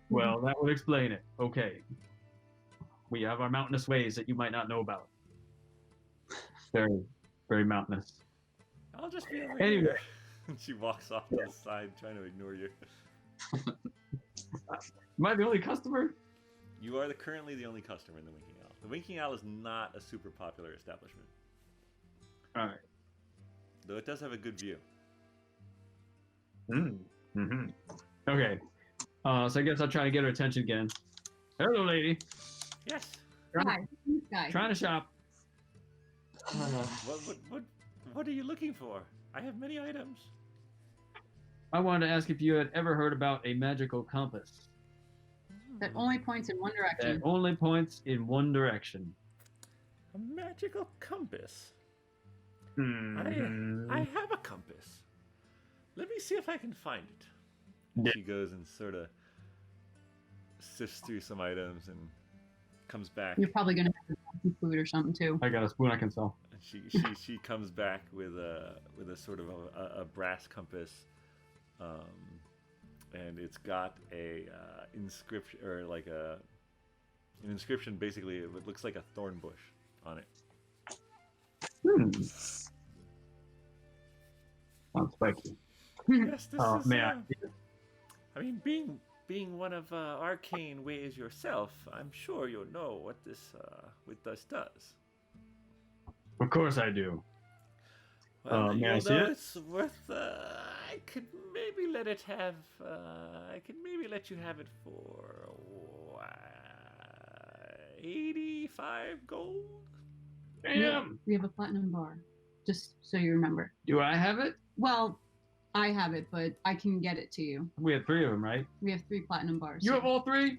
Well, that would explain it. Okay. We have our mountainous ways that you might not know about. Very, very mountainous. I'll just be over Anyway. here. And she walks off to the side, trying to ignore you. Am I the only customer? You are currently the only customer in the Winking Owl. The Winking Owl is not a super popular establishment, All right. though it does have a good view. Mm-hmm. Okay. So I guess I'll try to get her attention again. Hello, lady. Yes. Guy. Guy. Trying to shop. What are you looking for? I have many items. I wanted to ask if you had ever heard about a magical compass That only points in one that direction. only points in one direction. A magical compass. Hmm. I have a compass. Let me see if I can find it. Yeah. She goes and sort of sifts through some items and comes back. You're probably gonna have some food or something too. I got a spoon I can sell. And she comes back with a sort of a brass compass, and it's got a inscription, or like an inscription. Basically, it looks like a thorn bush on it. Sounds spiky. Yes, this is. May I? I mean, being one of arcane ways yourself, I'm sure you'll know what this does. Of course I do. Well, may I although see it? it's worth, I could maybe let it have. I could maybe let you have it for 85 gold. Damn. We have a platinum bar, just so you remember. Do I have it? Well, I have it, but I can get it to you. We had 3 of them, right? We have 3 platinum bars. You have all 3?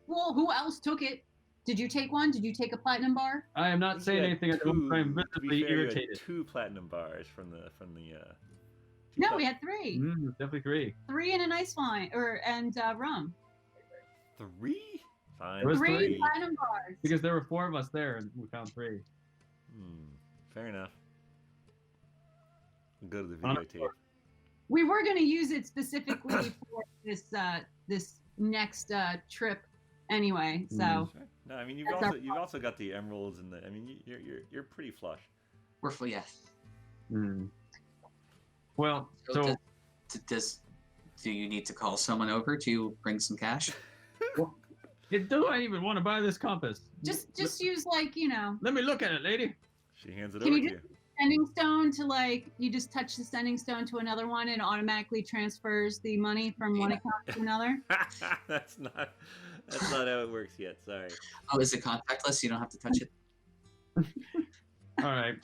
Well, who else took it? Did you take one? Did you take a platinum bar? I am not saying anything. I'm To be visibly fair, you had irritated. 2 platinum bars from the two No, we had 3. Definitely 3. 3 and an ice wine, and rum. 3. Fine. There was 3 3. platinum bars. Because there were 4 of us there, and we found 3. Fair enough. We'll go to the videotape. We were going to use it specifically for this next trip, anyway. So Sure. No, I mean you've That's also got the emeralds and the. I mean you're pretty flush. We're full, yeah. Well, So do you need to call someone over to bring some cash? do I even want to buy this compass? just use like, you know. Let me look at it, lady. She hands it Can over you to you. Sending stone to like you just touch the sending stone to another one and automatically transfers the money from one account to another. That's not how it works yet. Sorry. Oh, is it contactless? You don't have to touch it. All right.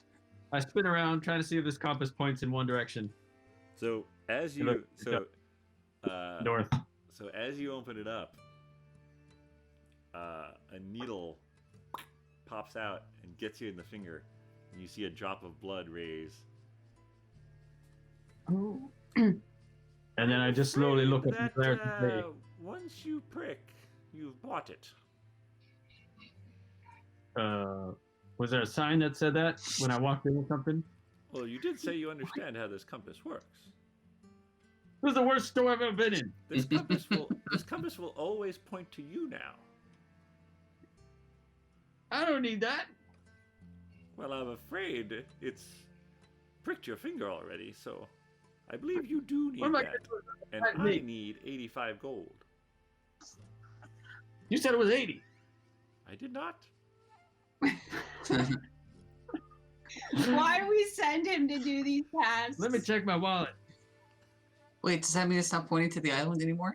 I spin around trying to see if this compass points in one direction. So as you Look, North. So as you open it up, a needle pops out and gets you in the finger, and you see a drop of blood raise. Oh. And then I just slowly look at the players and say, once you prick, you've bought it. was there a sign that said that when I walked in or something? Well, you did say you understand how this compass works. This is the worst store I've ever been in. This compass will always point to you now. I don't need that. Well, I'm afraid it's pricked your finger already, so I believe you do need What am I that. gonna And do? I need 85 gold. You said it was 80. I did not. Why do we send him to do these tasks? Let me check my wallet. Wait, does that mean to stop pointing to the island anymore?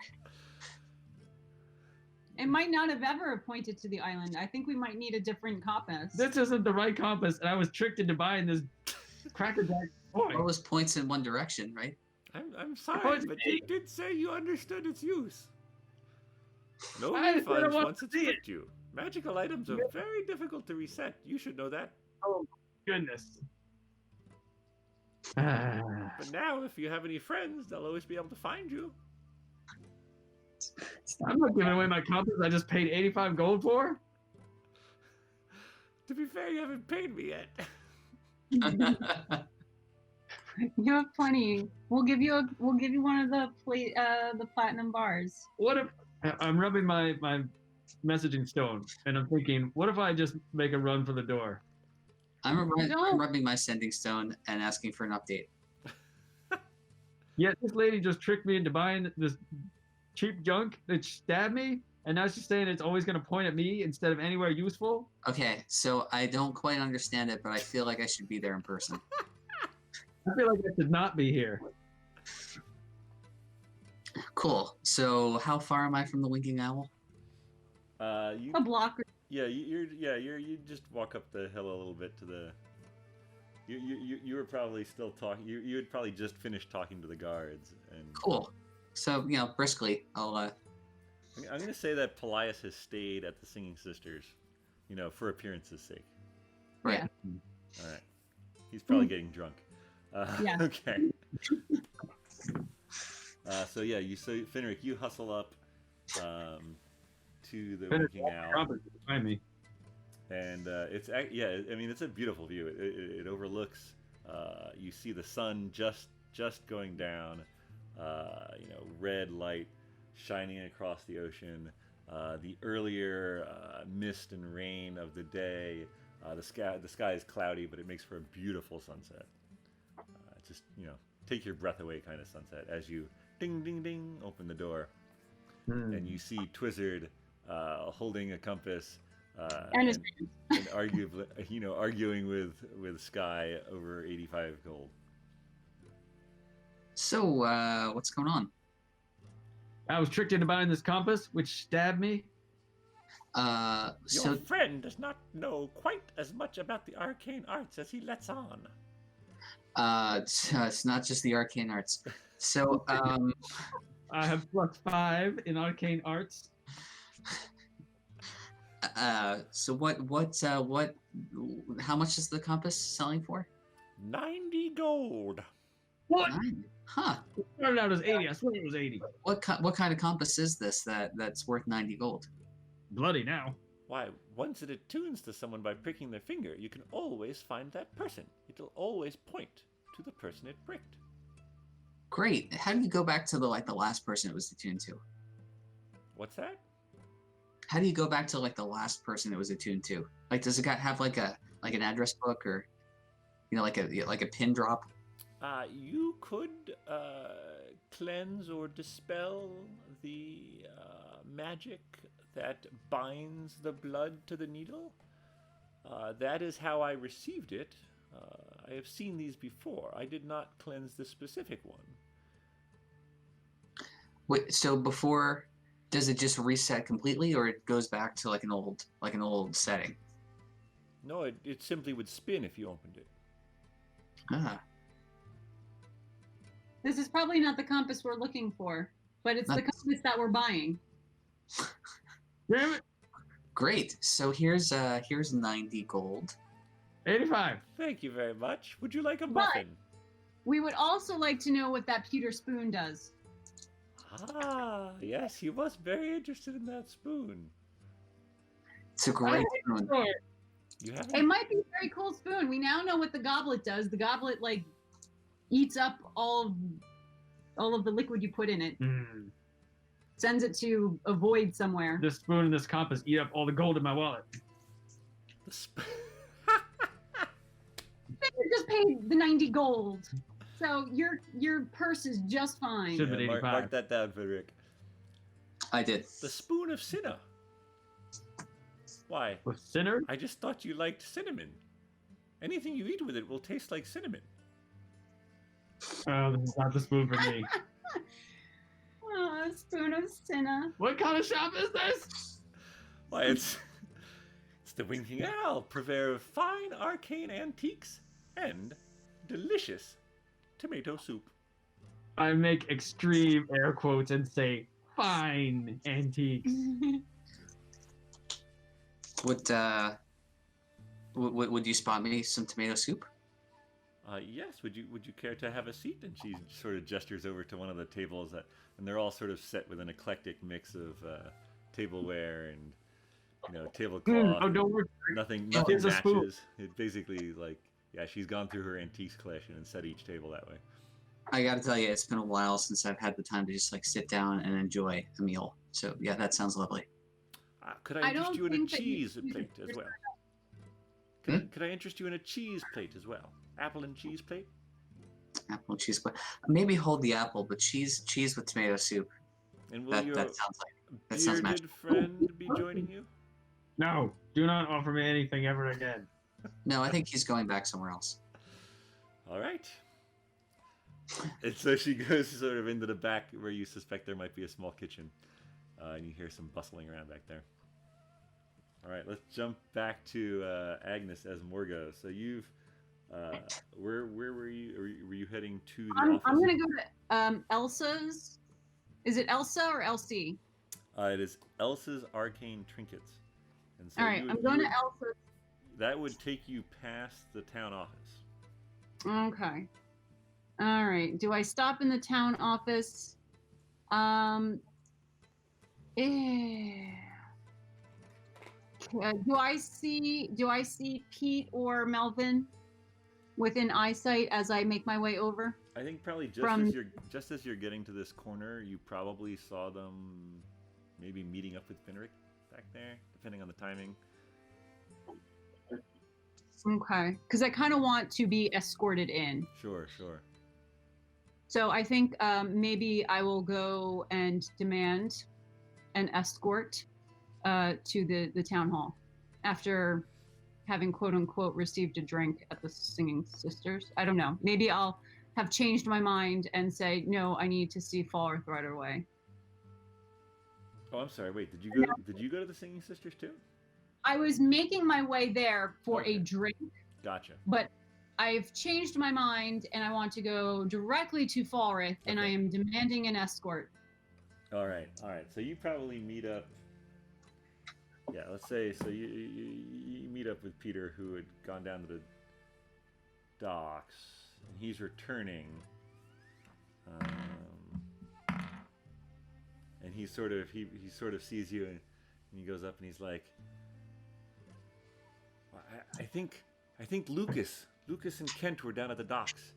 It might not have ever pointed to the island. I think we might need a different compass. This isn't the right compass, and I was tricked into buying this crackerjack toy. Always points in one direction, right? I'm sorry, Points but to you me. did say you understood its use. No I said I refunds want once to it's see it. pricked you. Magical items are very difficult to reset. You should know that. Oh, goodness. Ah. But now, if you have any friends, they'll always be able to find you. I'm not giving away my compass I just paid 85 gold for. To be fair, you haven't paid me yet. You have plenty. We'll give you one of the platinum bars. What if I'm rubbing my messaging stone and I'm thinking, what if I just make a run for the door? I'm rubbing my sending stone and asking for an update. Yet this lady just tricked me into buying this cheap junk that stabbed me, and now she's saying it's always going to point at me instead of anywhere useful. Okay, so I don't quite understand it, but I feel like I should be there in person. I feel like I should not be here. Cool. So how far am I from the Winking Owl? You A block. you just walk up the hill a little bit to the. You were probably still talking. You had probably just finished talking to the guards and. Cool. So briskly, I'll. I'm going to say that Paelias has stayed at the Singing Sisters, for appearance's sake. Right. Yeah. All right. He's probably getting drunk. Yeah. Okay. So Finric, you hustle up to the Winking Owl, Behind me. and it's a beautiful view. It overlooks. You see the sun just going down. Red light shining across the ocean. The earlier mist and rain of the day. The sky is cloudy, but it makes for a beautiful sunset. Take your breath away kind of sunset as you ding ding ding open the door, and you see Twizzard holding a compass And and arguing with Skye over 85 gold. So, what's going on? I was tricked into buying this compass, which stabbed me. Your friend does not know quite as much about the arcane arts as he lets on. It's not just the arcane arts. So, I have +5 in arcane arts. So how much is the compass selling for? 90 gold. What? 9. Huh. It started out as 80. I swear it was 80. What kind of compass is this that's worth 90 gold? Bloody now. Why, once it attunes to someone by pricking their finger, you can always find that person. It'll always point to the person it pricked. Great. How do you go back to the last person it was attuned to? What's that? How do you go back to the last person it was attuned to? Like, does it have an address book, or like a pin drop? You could cleanse or dispel the magic that binds the blood to the needle. That is how I received it. I have seen these before. I did not cleanse the specific one. Wait, so before, does it just reset completely, or it goes back to an old setting? No, it simply would spin if you opened it. Ah. This is probably not the compass we're looking for, but it's the compass that we're buying. Damn it. Great. So here's 90 gold. 85. Thank you very much. Would you like a But- muffin? We would also like to know what that pewter spoon does. Ah, yes, he was very interested in that spoon. It's a great spoon. Sure. You have It might be a very cool spoon. We now know what the goblet does. The goblet eats up all of the liquid you put in it, sends it to a void somewhere. This spoon and this compass eat up all the gold in my wallet. the spoon. You just paid the 90 gold, so your purse is just fine. Should- Yeah, mark 85. that down, Finric. I did. The spoon of Cinna. Why? With sinner? I just thought you liked cinnamon. Anything you eat with it will taste like cinnamon. Oh, this is not the spoon for me. Oh, a spoon of Cinna. What kind of shop is this? Why, it's the Winking Owl, purveyor of fine arcane antiques and delicious tomato soup. I make extreme air quotes and say, fine antiques. Would you spot me some tomato soup? Yes, would you care to have a seat? And she sort of gestures over to one of the tables and they're all sort of set with an eclectic mix of tableware and tablecloth. Oh, don't worry. Nothing Here's a spoon. matches. It basically she's gone through her antiques collection and set each table that way. I gotta tell you, it's been a while since I've had the time to just sit down and enjoy a meal. So yeah, that sounds lovely. Could I I interest don't you in a think that you cheese should plate use as well? Hmm? Could I interest you in a cheese plate as well? Apple and cheese plate? Apple and cheese, but maybe hold the apple, but cheese with tomato soup. And will That your sounds like that sounds bearded friend be joining you? No, do not offer me anything ever again. no. I think he's going back somewhere else. All right. And so she goes sort of into the back where you suspect there might be a small kitchen. And you hear some bustling around back there. All right, let's jump back to Agnes as Morgo. So you've, where were you? Were you heading to the office? I'm gonna go to Elsa's. Is it Elsa or Elsie? It is Elsa's Arcane Trinkets. And so All right, I'm going to Elsa's. That would take you past the town office. Okay. All right. Do I stop in the town office? Do I see Pete or Melvin within eyesight as I make my way over? I think probably just as you're getting to this corner, you probably saw them maybe meeting up with Finric back there, depending on the timing. Okay, because I kind of want to be escorted in. Sure. So I think maybe I will go and demand an escort to the town hall after having quote unquote received a drink at the Singing Sisters. I don't know. Maybe I'll have changed my mind and say, no, I need to see Falreth right away. Oh, I'm sorry. Wait, did you go to the Singing Sisters too? I was making my way there for Okay. a drink, Gotcha. but I've changed my mind and I want to go directly to Falreth and I Okay. am demanding an escort. All right. So you probably meet up Yeah, let's say so. You meet up with Peter, who had gone down to the docks, and he's returning. And he sort of sees you, and he goes up and he's like, I think Lucas and Kent were down at the docks.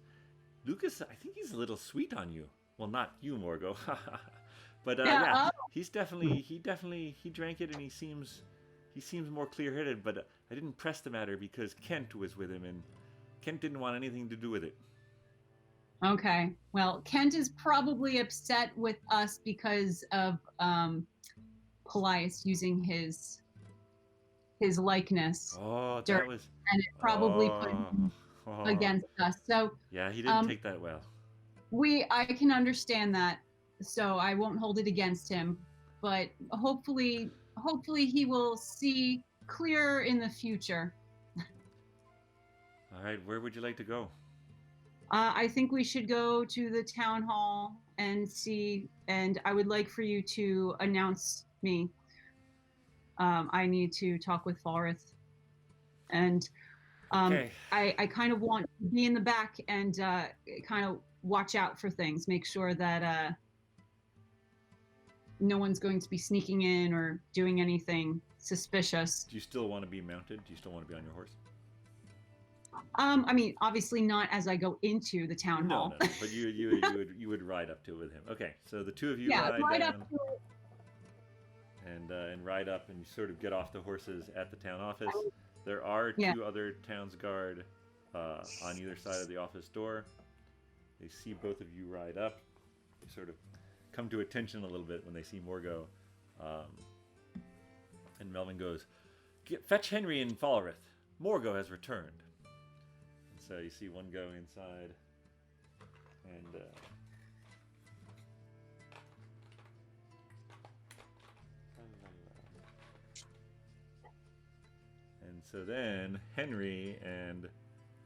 Lucas, I think he's a little sweet on you. Well, not you, Morgo. But yeah, he drank it, and he seems more clear-headed. But I didn't press the matter because Kent was with him, and Kent didn't want anything to do with it. Okay. Well, Kent is probably upset with us because of Paelias using his likeness. Oh, and it probably put him against us. So yeah, he didn't take that well. I can understand that, so I won't hold it against him. But hopefully he will see clearer in the future. All right, where would you like to go? I think we should go to the town hall and see, and I would like for you to announce me. I need to talk with Falreth, and Okay. I kind of want to be in the back and kind of watch out for things, make sure that no one's going to be sneaking in or doing anything suspicious. Do you still want to be mounted? Do you still want to be on your horse? I mean, obviously not as I go into the town hall. No, but you would ride up to it with him. Okay, so the two of you ride down up to it. and ride up, and you sort of get off the horses at the town office. There are two other town's guard on either side of the office door. They see both of you ride up. They sort of come to attention a little bit when they see Morgo. And Melvin goes, "Fetch Henry and Falreth. Morgo has returned." And so you see one go inside, and so then Henry and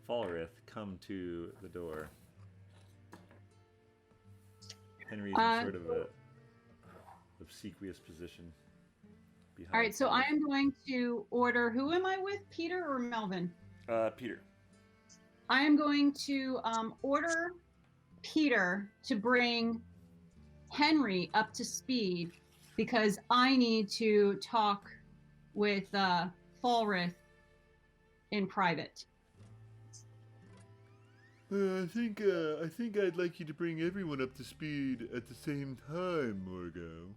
Falreth come to the door. Henry's in sort of a obsequious position behind. All right, so I am going to order. Who am I with, Peter or Melvin? Peter. I am going to order Peter to bring Henry up to speed because I need to talk with Falreth in private. I think I'd like you to bring everyone up to speed at the same time, Morgo.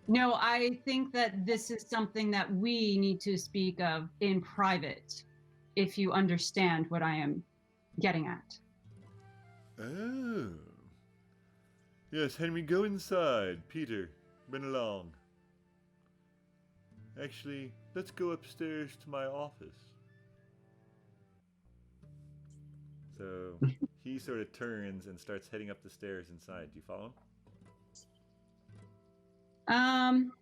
No, I think that this is something that we need to speak of in private, if you understand what I am getting at. Oh. Yes, Henry, go inside. Peter, run along. Actually, let's go upstairs to my office. So he sort of turns and starts heading up the stairs inside. Do you follow him?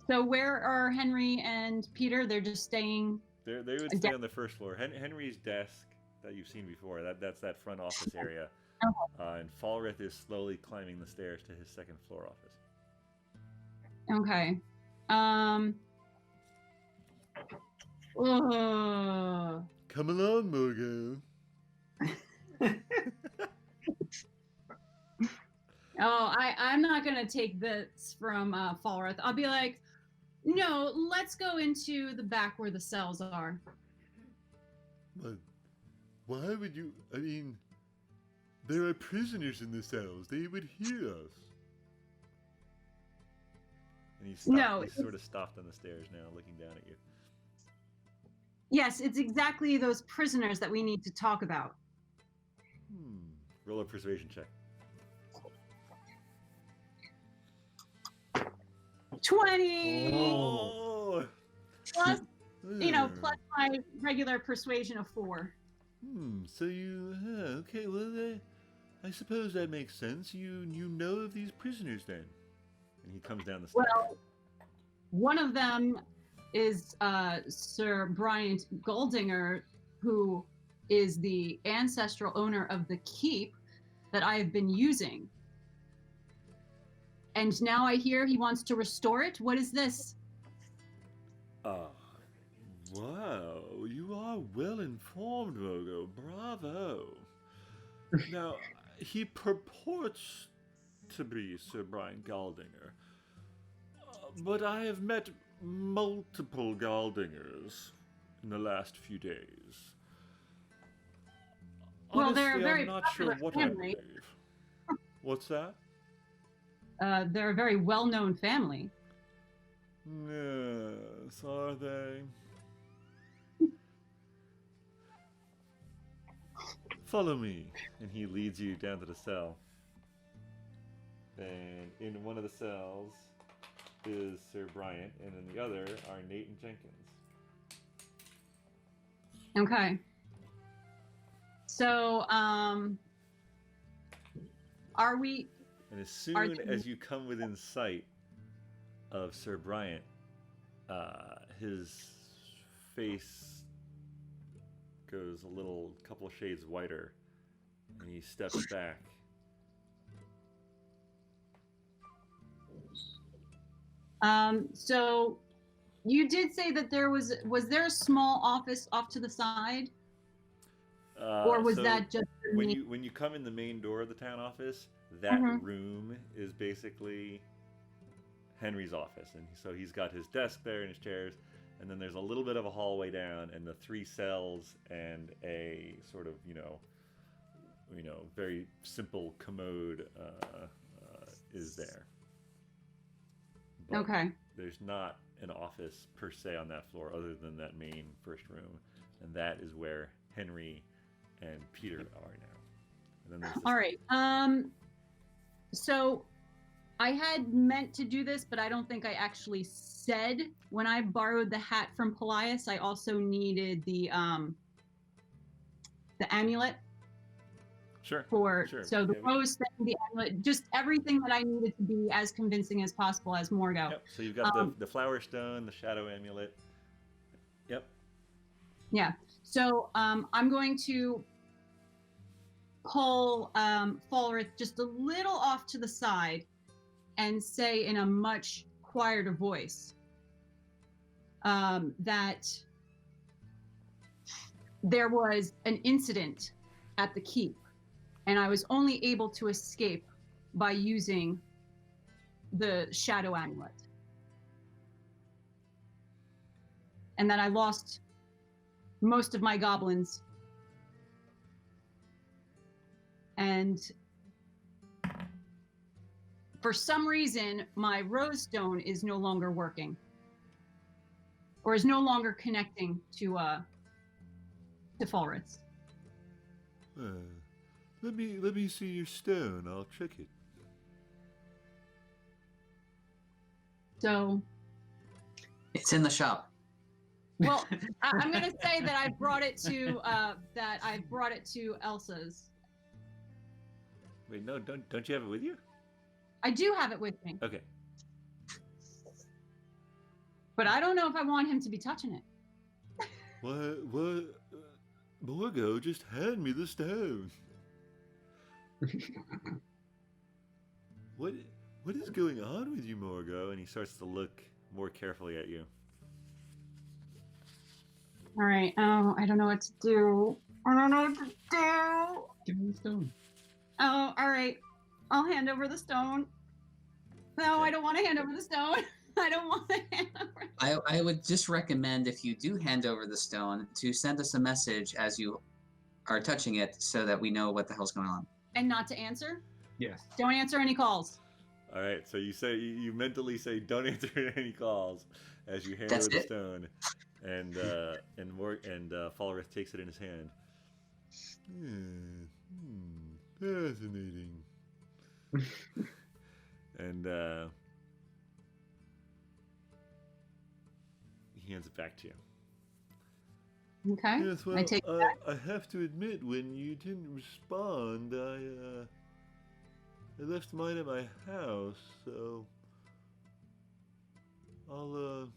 So where are Henry and Peter? They're just staying. They would stay on the first floor. Henry's desk that you've seen before. That's that front office area. And Falreth is slowly climbing the stairs to his second floor office. Okay. Come along, Morgo. I'm not gonna take this from Falreth. I'll be like, no, let's go into the back where the cells are. But why would you? I mean, there are prisoners in the cells. They would hear us. And he's sort of stopped on the stairs now, looking down at you. Yes, it's exactly those prisoners that we need to talk about. Roll a persuasion check. 20. Oh. Plus my regular persuasion of 4. So you okay? Well, I suppose that makes sense. You know of these prisoners then? And he comes down the stairs. Well, one of them is Sir Bryant Goldinger, who is the ancestral owner of the keep that I have been using. and now I hear he wants to restore it. What is this? Wow, you are well informed, Rogo. Bravo. Now, he purports to be Sir Brian Galdinger, but I have met multiple Galdingers in the last few days. Well, they're a Honestly, very I'm not sure popular what family. I believe. What's that? They're a very well-known family. Yes, are they? Follow me. And he leads you down to the cell. And in one of the cells is Sir Bryant, and in the other are Nate and Jenkins. Okay. So, are we? And as soon as you come within sight of Sir Bryant, his face goes a couple shades whiter, and he steps back. So you did say that there was there a small office off to the side, or was So that just when me? you come in the main door of the town office, that Mhm. room is basically Henry's office, and so he's got his desk there and his chairs, and then there's a little bit of a hallway down, and the 3 cells and a sort of very simple commode is there. But Okay. there's not an office per se on that floor other than that main first room, and that is where Henry and Peter are now. And then there's this All right. So I had meant to do this, but I don't think I actually said when I borrowed the hat from Paelias. I also needed the amulet Sure. for Sure. so the Yeah, rose thing, the amulet, just everything that I needed to be as convincing as possible as Morgo. Yep. So you've got the flower stone, the shadow amulet. Yep. Yeah. So I'm going to pull Falreth just a little off to the side and say in a much quieter voice that there was an incident at the keep, and I was only able to escape by using the shadow amulet. And that I lost most of my goblins. And for some reason, my rose stone is no longer working, or is no longer connecting to Falreth's. Let me see your stone. I'll check it. So, It's in the shop. well, I'm gonna say that I brought it to Elsa's. Wait, no, don't you have it with you? I do have it with me, Okay. but I don't know if I want him to be touching it. What? Morgo, just hand me the stone. What is going on with you, Morgo? And he starts to look more carefully at you. All right. Oh, I don't know what to do. I don't know what to do. Give me the stone. Oh, all right. I'll hand over the stone. No, Okay. I don't want to hand over the stone. I don't want to hand over. I would just recommend, if you do hand over the stone, to send us a message as you are touching it so that we know what the hell's going on. And not to answer. Yes. Don't answer any calls. All right. So you mentally say, "Don't answer any calls," as you hand That's over the it. stone, and Falreth takes it in his hand. Fascinating. And he hands it back to you. Okay. Yes, well, I take it back. I have to admit, when you didn't respond, I left mine at my house, so I'll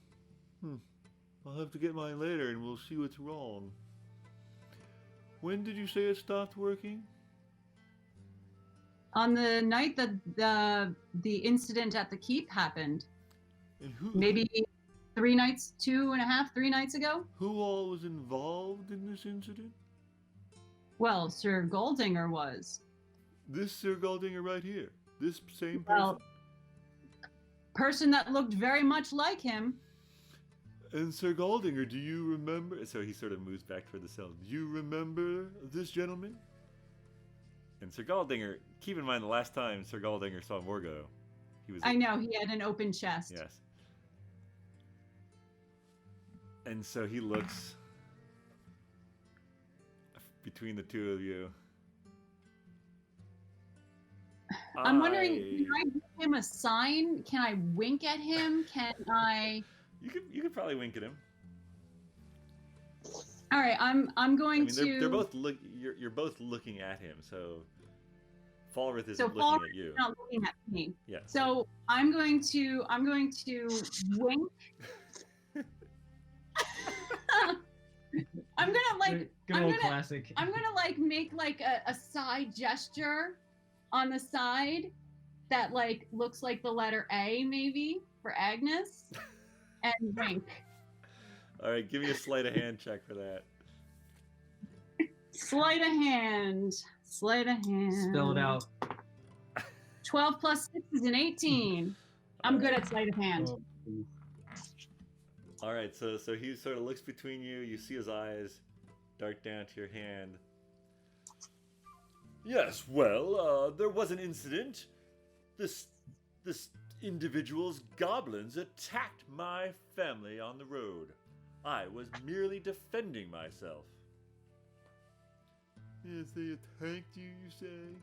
have to get mine later, and we'll see what's wrong. When did you say it stopped working? On the night that the incident at the keep happened, And who maybe 3 nights, 2.5, 3 nights ago. who all was involved in this incident? Well, Sir Goldinger was. This Sir Galdinger right here. This same person. Well, person that looked very much like him. And Sir Galdinger, do you remember? So he sort of moves back toward the cell. Do you remember this gentleman? And Sir Galdinger, keep in mind the last time Sir Galdinger saw Morgo, he was. I know he had an open chest. Yes. And so he looks between the two of you. I'm wondering, can I give him a sign? Can I wink at him? Can I? You could probably wink at him. All right, I'm going to. They're both you're both looking at him, so Falreth isn't So looking Falreth at you. is not looking at me. Yeah. So I'm going to wink. I'm gonna like. Good old classic. I'm gonna like make like a side gesture on the side that like looks like the letter A maybe for Agnes, and wink. All right, give me a sleight of hand check for that. Sleight of hand. Sleight of hand. Spell it out. 12 plus 6 is an 18. I'm good at sleight of hand. Oh, goodness. All right, so he sort of looks between you. You see his eyes dart down to your hand. Yes, well, there was an incident. This individual's goblins attacked my family on the road. I was merely defending myself. Yes, they attacked you, you say?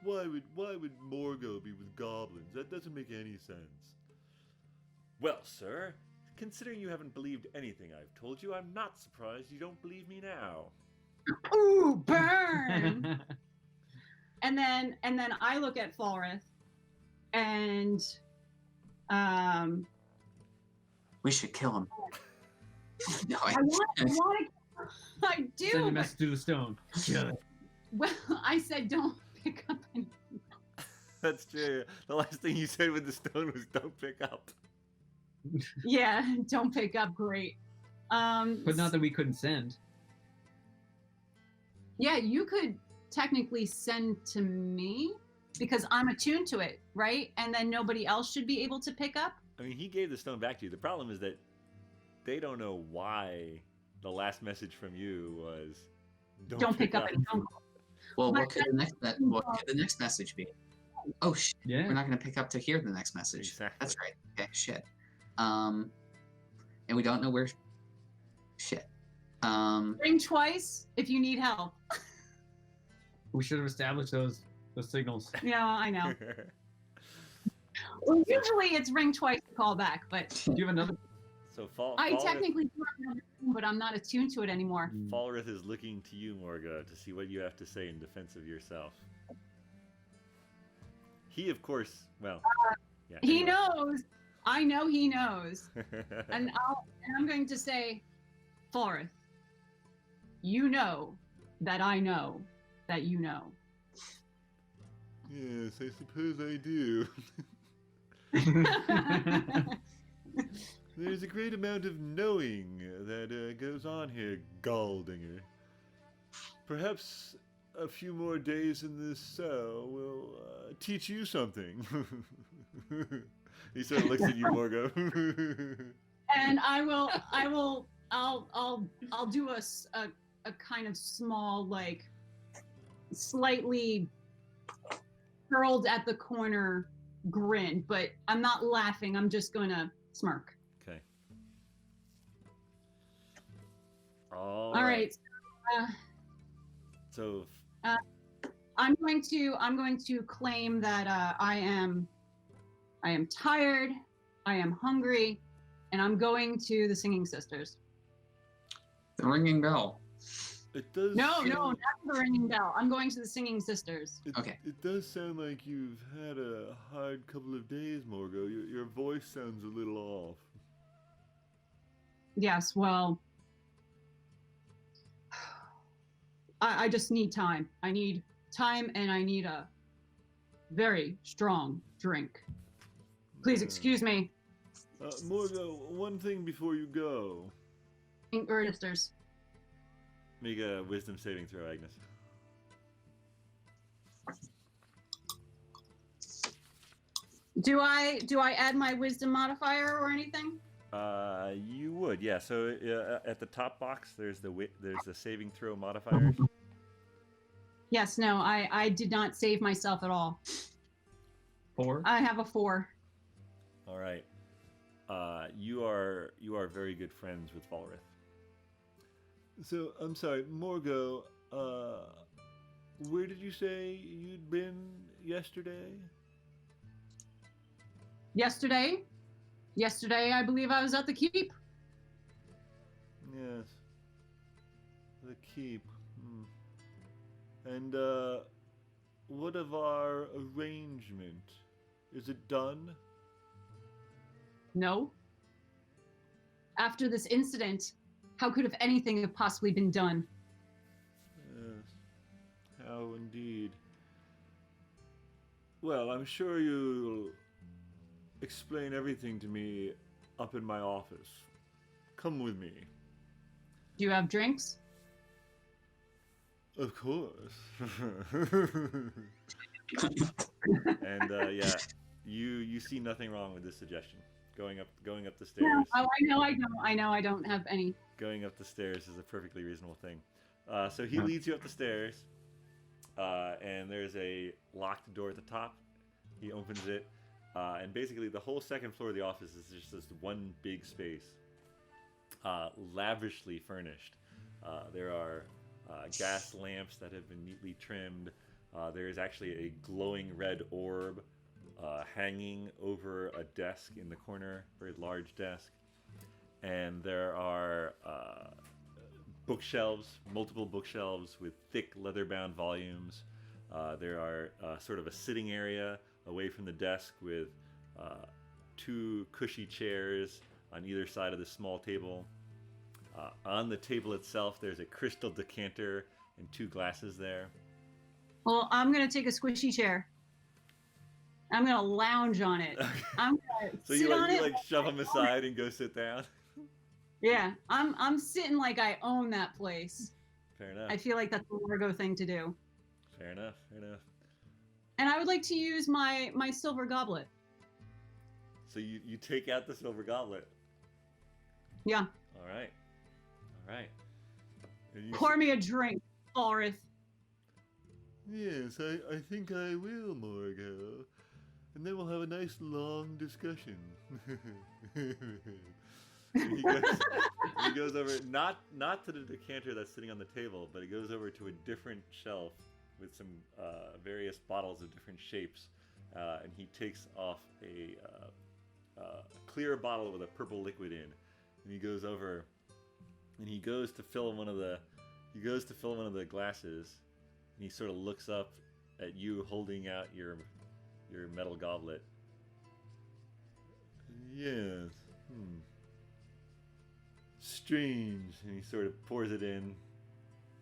Why would Morgo be with goblins? That doesn't make any sense. Well, sir, considering you haven't believed anything I've told you, I'm not surprised you don't believe me now. Ooh, burn! and then I look at Falreth, and We should kill him. No, I do. Send a but- message to the stone. Kill it. Well, I said don't pick up any. That's true. The last thing you said with the stone was "Don't pick up." Yeah, don't pick up. Great. But not that we couldn't send. Yeah, you could technically send to me because I'm attuned to it, right? And then nobody else should be able to pick up. I mean, he gave the stone back to you. The problem is that they don't know why the last message from you was Don't pick up any phone calls. Well, But what could the next message be? Oh shit! Yeah. We're not going to pick up to hear the next message. Exactly. That's right. Okay, shit. And we don't know where. Shit. Ring twice if you need help. We should have established those signals. Yeah, I know. Well, usually it's ring twice to call back, but Do you have another? So I technically do have another phone, but I'm not attuned to it anymore. Falreth is looking to you, Morga, to see what you have to say in defense of yourself. He, of course, well, yeah. He anyway. knows. I know he knows. And I'm going to say, Falreth, you know that I know that you know. Yes, I suppose I do. There's a great amount of knowing that goes on here, Galdinger. Perhaps a few more days in this cell will teach you something. He sort of looks at you, Morgo. And I'll do a kind of small, like, slightly curled at the corner grin, but I'm not laughing. I'm just gonna smirk. Okay. All right. So I'm going to claim that I am tired, I am hungry, and I'm going to the Singing Sisters. The ringing bell. It does. No, sound- not the ringing bell. I'm going to the Singing Sisters. Okay. It does sound like you've had a hard couple of days, Morgo. Your voice sounds a little off. Yes, well, I just need time. I need time, and I need a very strong drink. Please excuse me. Morgo, one thing before you go. Registers. Make a wisdom saving throw, Agnes. Do I add my wisdom modifier or anything? You would, yeah. So at the top box, there's the saving throw modifiers. Yes, no, I did not save myself at all. 4. I have a 4. All right. You are very good friends with Falreth. So, I'm sorry, Morgo, where did you say you'd been yesterday? Yesterday, I believe I was at the keep. Yes. The keep. And, what of our arrangement? Is it done? No. After this incident, how could have anything have possibly been done? Yes. How indeed. Well, I'm sure you'll explain everything to me up in my office. Come with me. Do you have drinks? Of course. And yeah, you see nothing wrong with this suggestion. Going up the stairs. No. Oh, I know I don't have any. Going up the stairs is a perfectly reasonable thing. So he leads you up the stairs, and there's a locked door at the top. He opens it, and basically the whole second floor of the office is just this one big space, lavishly furnished. There are gas lamps that have been neatly trimmed. There is actually a glowing red orb hanging over a desk in the corner, very large desk. And there are bookshelves, multiple bookshelves with thick leather-bound volumes. There are sort of a sitting area away from the desk with 2 cushy chairs on either side of the small table. On the table itself, there's a crystal decanter and 2 glasses there. Well, I'm gonna take a squishy chair. I'm gonna lounge on it. I'm gonna So sit on you it. like shove them aside and go sit down? Yeah, I'm sitting like I own that place. Fair enough. I feel like that's a Largo thing to do. Fair enough. And I would like to use my silver goblet. So you take out the silver goblet. Yeah. All right. And you Pour me a drink, Falreth. Yes, I think I will, Morgo. And then we'll have a nice long discussion. he goes over not to the decanter that's sitting on the table, but he goes over to a different shelf with some various bottles of different shapes, and he takes off a clear bottle with a purple liquid in, and he goes over and he goes to fill one of the glasses, and he sort of looks up at you holding out your metal goblet. Yes. Strange. And he sort of pours it in,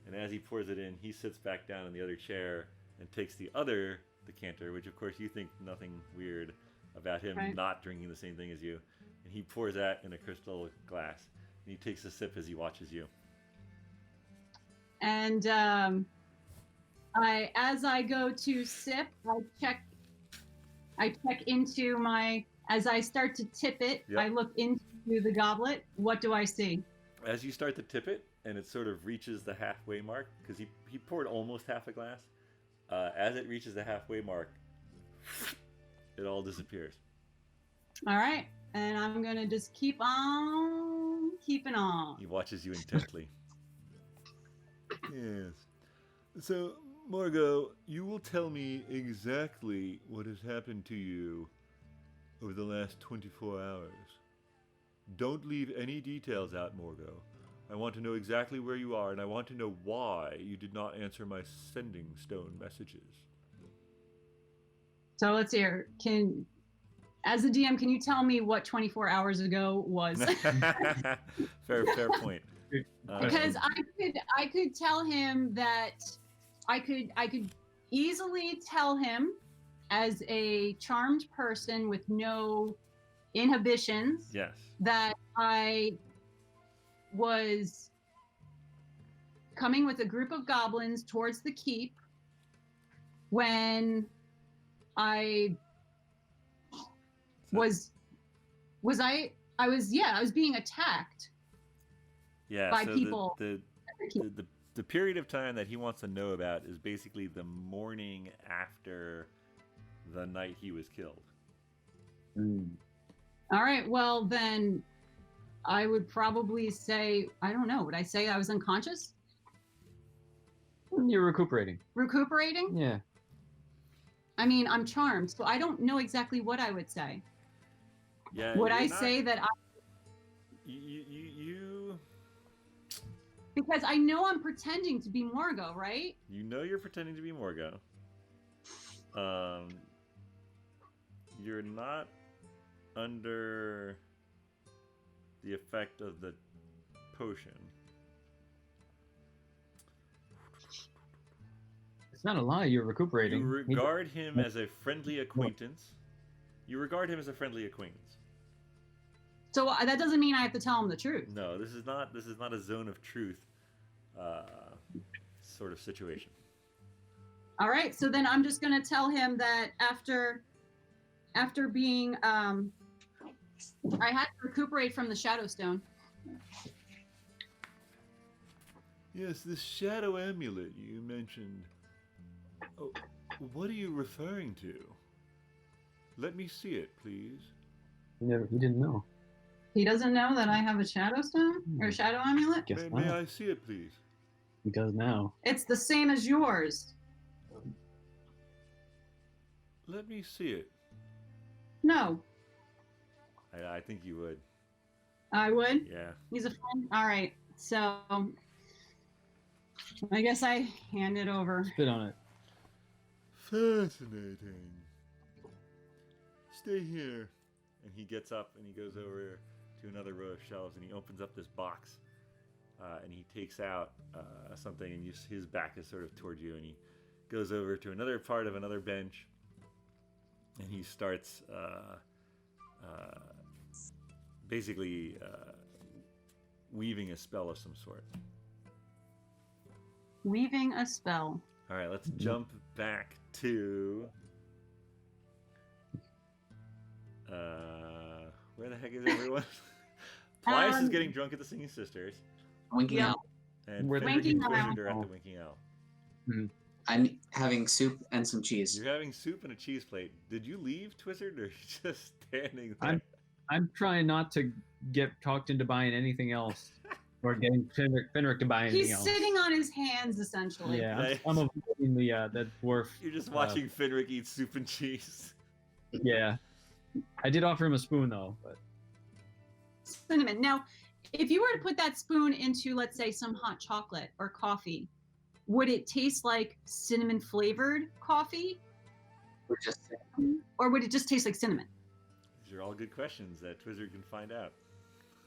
and as he pours it in, he sits back down in the other chair and takes the other decanter, which of course you think nothing weird about him Right. not drinking the same thing as you, and he pours that in a crystal glass, and he takes a sip as he watches you. And as I go to sip, I check into my. As I start to tip it, Yep. I look into the goblet. What do I see? As you start to tip it, and it sort of reaches the halfway mark, because he poured almost half a glass. As it reaches the halfway mark, it all disappears. All right, and I'm gonna just keep on keeping on. He watches you intently. Yes. So, Morgo, you will tell me exactly what has happened to you over the last 24 hours. Don't leave any details out, Morgo. I want to know exactly where you are, and I want to know why you did not answer my sending stone messages. So let's hear. As a DM, can you tell me what 24 hours ago was? fair point. Because I could tell him that I could easily tell him as a charmed person with no inhibitions, Yes. that I was coming with a group of goblins towards the keep when I was I was being attacked Yeah. by So people. the period of time that he wants to know about is basically the morning after the night he was killed. All right, well then I would probably say, I don't know, would I say I was unconscious? You're recuperating. Recuperating? Yeah. I mean, I'm charmed, so I don't know exactly what I would say. Yeah. Would you're I not- say that I, You because I know I'm pretending to be Morgo, right? you know you're pretending to be Morgo. You're not under the effect of the potion. It's not a lie. You're recuperating. You regard him as a friendly acquaintance. You regard him as a friendly acquaintance. So that doesn't mean I have to tell him the truth. No, this is not a zone of truth sort of situation. All right, so then I'm just going to tell him that after being I had to recuperate from the Shadow Stone. Yes, this shadow amulet you mentioned. Oh, what are you referring to? Let me see it, please. He didn't know. He doesn't know that I have a Shadow Stone or a Shadow Amulet? Guess May not. I see it, please? He does now. It's the same as yours. Let me see it. No, I think you would. I would. Yeah. He's a friend. All right, so I guess I hand it over. Spit on it. Fascinating. Stay here. And he gets up and he goes over to another row of shelves and he opens up this box and he takes out something and his back is sort of toward you and he goes over to another part of another bench and he starts basically weaving a spell of some sort. Weaving a spell. All right, let's jump back to where the heck is everyone? Paelias is getting drunk at the Singing Sisters, Winking Yeah. out. and Where the- Finric and Winking Twisted Owl. are at the Winking Owl. I'm having soup and some cheese. You're having soup and a cheese plate. Did you leave, Twizzard, or are you just standing there? I'm trying not to get talked into buying anything else, or getting Finric to buy anything He's else. sitting on his hands, essentially. Yeah, Nice. I'm avoiding the dwarf. You're just watching Finric eat soup and cheese. Yeah, I did offer him a spoon though, but Cinnamon. Now, if you were to put that spoon into, let's say, some hot chocolate or coffee, would it taste like cinnamon flavored coffee, We're just or would it just taste like cinnamon? These are all good questions that Twizzard can find out.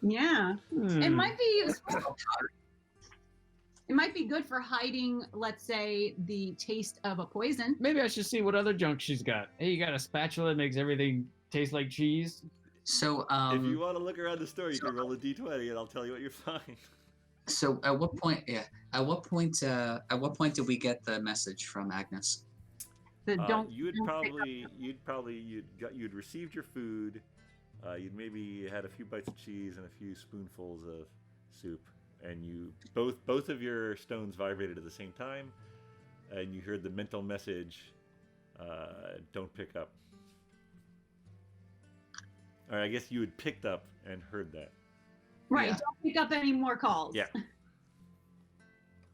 Yeah, it Hmm. might be useful. It might be good for hiding, let's say, the taste of a poison. Maybe I should see what other junk she's got. Hey, you got a spatula that makes everything taste like cheese? so. If you want to look around the store, you can roll a d20 and I'll tell you what you find. So at what point? Yeah. At what point? At what point did we get the message from Agnes? That don't. You'd don't pick you'd received your food. You'd maybe had a few bites of cheese and a few spoonfuls of soup, and you both of your stones vibrated at the same time, and you heard the mental message, "Don't pick up." Or I guess you had picked up and heard that. Right. Yeah. Don't pick up any more calls. Yeah.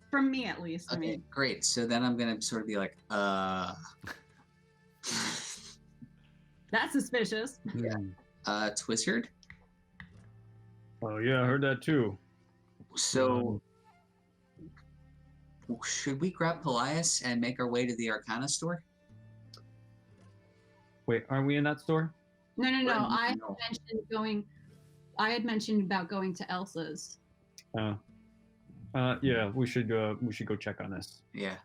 From me, at least. I Okay, mean, great. So then I'm gonna sort of be like, that's suspicious. Yeah. Twizzard. Oh yeah, I heard that too. So should we grab Paelias and make our way to the Arcana store? Wait, aren't we in that store? No. Right, I had no. mentioned going. I had mentioned about going to Elsa's. Yeah, we should go check on this. Yeah.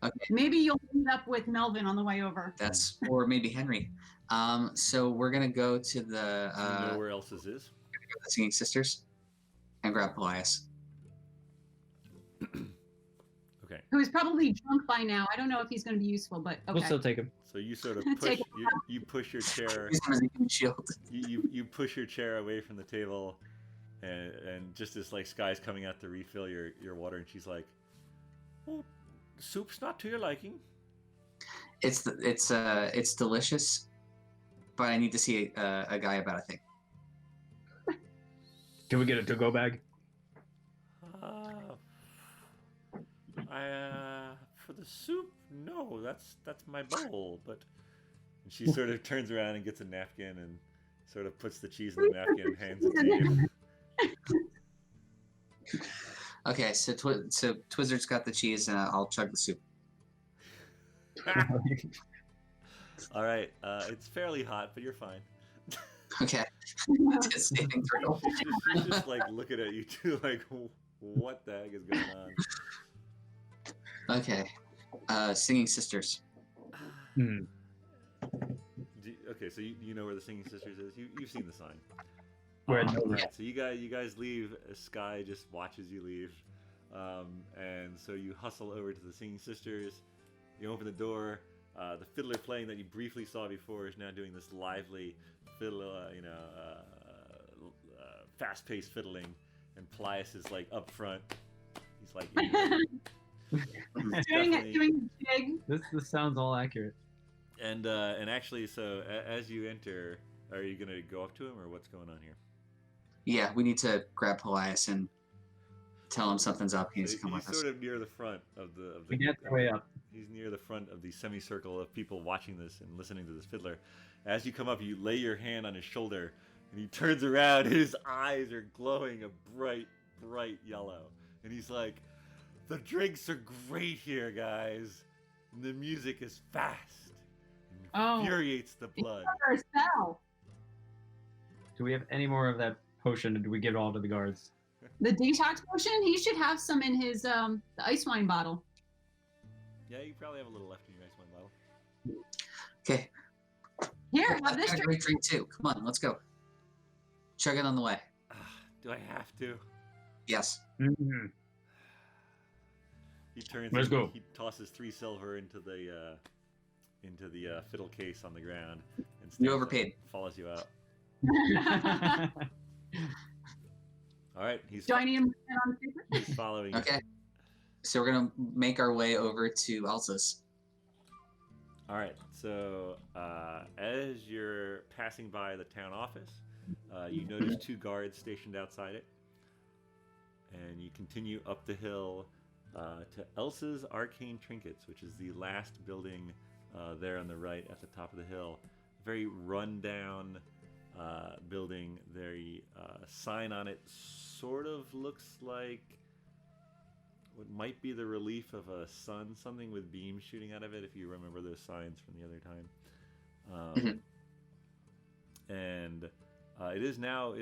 Okay, Maybe you'll meet up with Melvin on the way over. that's or maybe Henry. So we're gonna go to the Do you know where else this is? the Singing Sisters and grab Paelias. Okay. Who is probably drunk by now. I don't know if he's going to be useful, but okay. We'll still take him. So you sort of Take push it you push your chair Use him as a human shield. you push your chair away from the table, and just as like Skye's coming out to refill your water, and she's like, "Well, soup's not to your liking." It's delicious, but I need to see a guy about a thing. Can we get a to-go bag? For the soup, no, that's my bowl. But and she sort of turns around and gets a napkin and sort of puts the cheese in the napkin and hands it to you. Okay, so Twizzard's got the cheese, and I'll chug the soup. All right, it's fairly hot, but you're fine. Okay. Just saving throw. She's just like looking at you two, like, what the heck is going on? Okay. Singing Sisters. Okay, so you know where the Singing Sisters is. You've seen the sign. We're in All the- right, so you guys leave. Skye just watches you leave, and so you hustle over to the Singing Sisters. You open the door. The fiddler playing that you briefly saw before is now doing this lively fiddle, fast-paced fiddling, and Paelias is like up front. He's like, he's doing the jig. This sounds all accurate. and actually, so as you enter, are you gonna go up to him, or what's going on here? Yeah, we need to grab Paelias and tell him something's up. He needs to come He's with us. sort of near the front of the We get the way up. He's near the front of the semicircle of people watching this and listening to this fiddler. As you come up, you lay your hand on his shoulder, and he turns around, and his eyes are glowing a bright, bright yellow. And he's like, "The drinks are great here, guys. And the music is fast. And Oh. infuriates the blood." Or a spell. Do we have any more of that potion, or do we give it all to the guards? The detox potion. He should have some in his the ice wine bottle. Yeah, you probably have a little left in your ice wine bottle. Okay. Here, I've have this got a drink. great drink too. Come on, let's go. Chug it on the way. Do I have to? Yes. Mm-hmm. He turns. Let's go. He tosses 3 silver into the fiddle case on the ground, and You stands up, overpaid. follows you out. All right, he's Do I need him to stand on paper? he's following you. Okay. So we're gonna make our way over to Elsa's. All right, so as you're passing by the town office, you notice 2 guards stationed outside it, and you continue up the hill to Elsa's Arcane Trinkets, which is the last building there on the right at the top of the hill. Very run-down building. The sign on it sort of looks like what might be the relief of a sun, something with beams shooting out of it, if you remember those signs from the other time. And it is now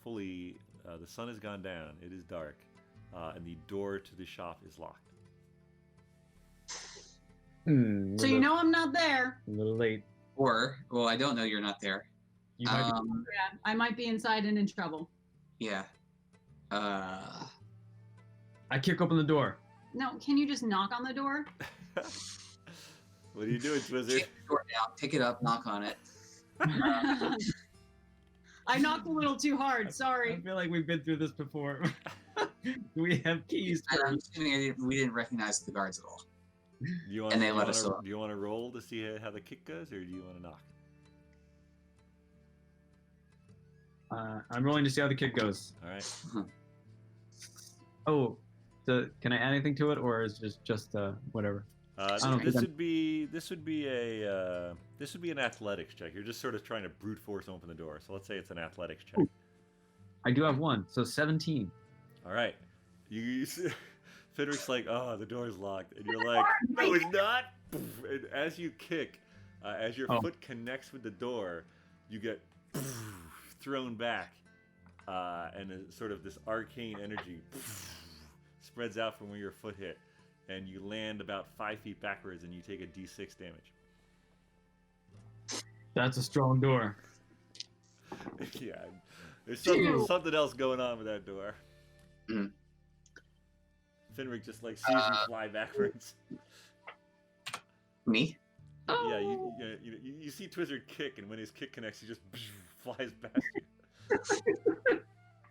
fully, the sun has gone down, it is dark, and the door to the shop is locked. So you know I'm not there. A little late. Or, well, I don't know you're not there. You might be- Yeah, I might be inside and in trouble. Yeah. I kick open the door. No, can you just knock on the door? What are you doing, Twizzard? Kick the door down, pick it up, knock on it. I knocked a little too hard. I Sorry. feel like we've been through this before. Do we have keys? And I'm assuming we didn't recognize the guards at all. Do you want, And they do you let want us to, off. do you want to roll to see how the kick goes, or do you want to knock? I'm rolling to see how the kick goes. All right. Oh, can I add anything to it, or is it just whatever? don't This think would be an athletics check. You're just sort of trying to brute force open the door. So let's say it's an athletics check. I do have one, so 17. All right. Finric's like, "Oh, the door's locked," and you're like, "No, it's not." And as you kick, as your foot connects with the door, you get thrown back, and sort of this arcane energy spreads out from where your foot hit, and you land about 5 feet backwards, and you take a d6 damage. That's a strong door. Yeah, there's Ew. something else going on with that door. Mm. Finric just like sees you fly backwards. Me? Yeah, you see Twizzard kick, and when his kick connects, he just flies past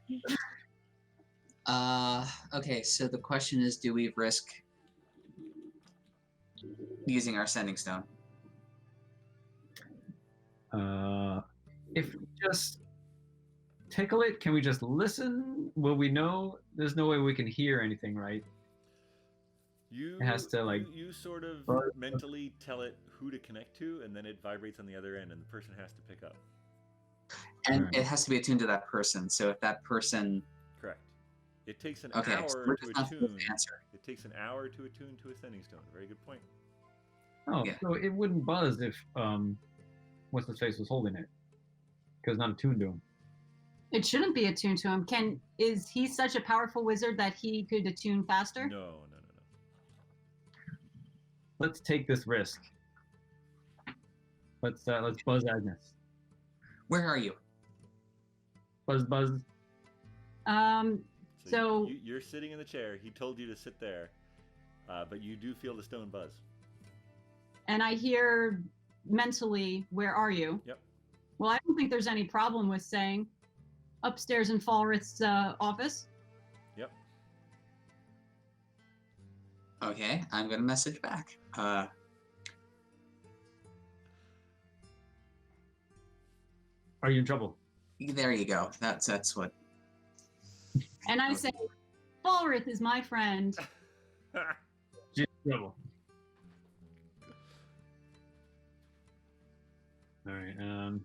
you. Okay, so the question is, do we risk using our sending stone? If we just tickle it, can we just listen? Will we know? There's no way we can hear anything, right? You It has to, like, you sort of buzz. mentally tell it who to connect to, and then it vibrates on the other end, and the person has to pick up. And Alright. it has to be attuned to that person. So if that person, Correct. It takes an okay, so hour we're to just not supposed attune. to answer. It takes an hour to attune to a sending stone. Very good point. Oh, Yeah. so it wouldn't buzz if what's his face was holding it, because not attuned to him. It shouldn't be attuned to him. Is he such a powerful wizard that he could attune faster? No. Let's take this risk. Let's buzz Agnes. Where are you? Buzz. So- you're sitting in the chair. He told you to sit there, but you do feel the stone buzz. And I hear mentally, where are you? Yep. Well, I don't think there's any problem with saying upstairs in Falreth's office. Yep. Okay, I'm gonna message back. Are you in trouble? There you go. That's what. And I say, Falreth is my friend. She's in trouble. All right.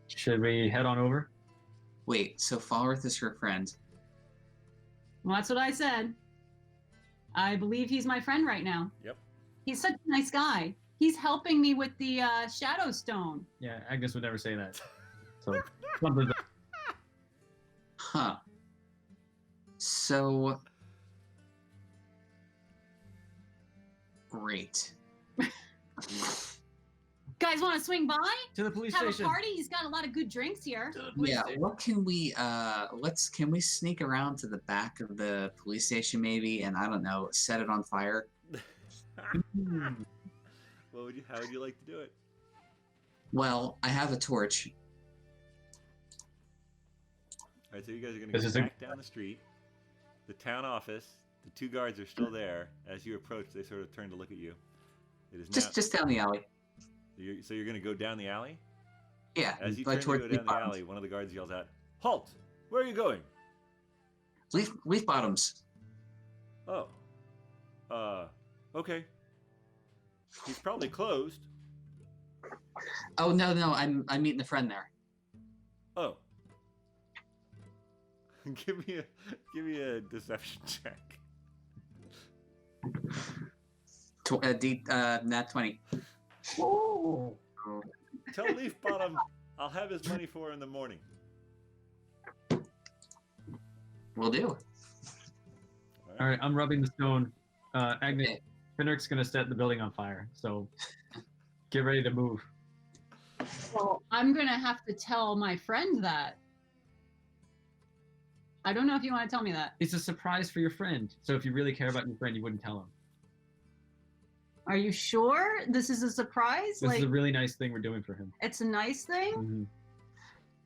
Should we head on over? Wait, so Falreth is her friend. Well, that's what I said. I believe he's my friend right now. Yep. He's such a nice guy. He's helping me with the Shadow Stone. Yeah, Agnes would never say that. So something. Huh. So. Great. Guys, want to swing by? To the police Have station. a party? He's got a lot of good drinks here. To the police Yeah, station. what can we can we sneak around to the back of the police station maybe and I don't know, set it on fire? Hmm. How would you like to do it? Well, I have a torch. All right, so you guys are going to This go is a- back down the street. The town office. The 2 guards are still there. As you approach, they sort of turn to look at you. It is now. Just down the alley. So you're going to go down the alley. Yeah, As you like turn to towards go leaf down the bottoms. alley, one of the guards yells out, "Halt! Where are you going?" Leaf bottoms. Oh. Okay. He's probably closed. Oh no, I'm meeting a friend there. Oh. Give me a deception check. Nat 20. Oh. Tell Leaf Bottom I'll have his money for in the morning. Will do. All right, I'm rubbing the stone. Agnes, Okay. Finric's gonna set the building on fire. So get ready to move. Well, I'm going to have to tell my friend that. I don't know if you want to tell me that. It's a surprise for your friend. So if you really care about your friend, you wouldn't tell him. Are you sure this is a surprise? This is a really nice thing we're doing for him. It's a nice thing?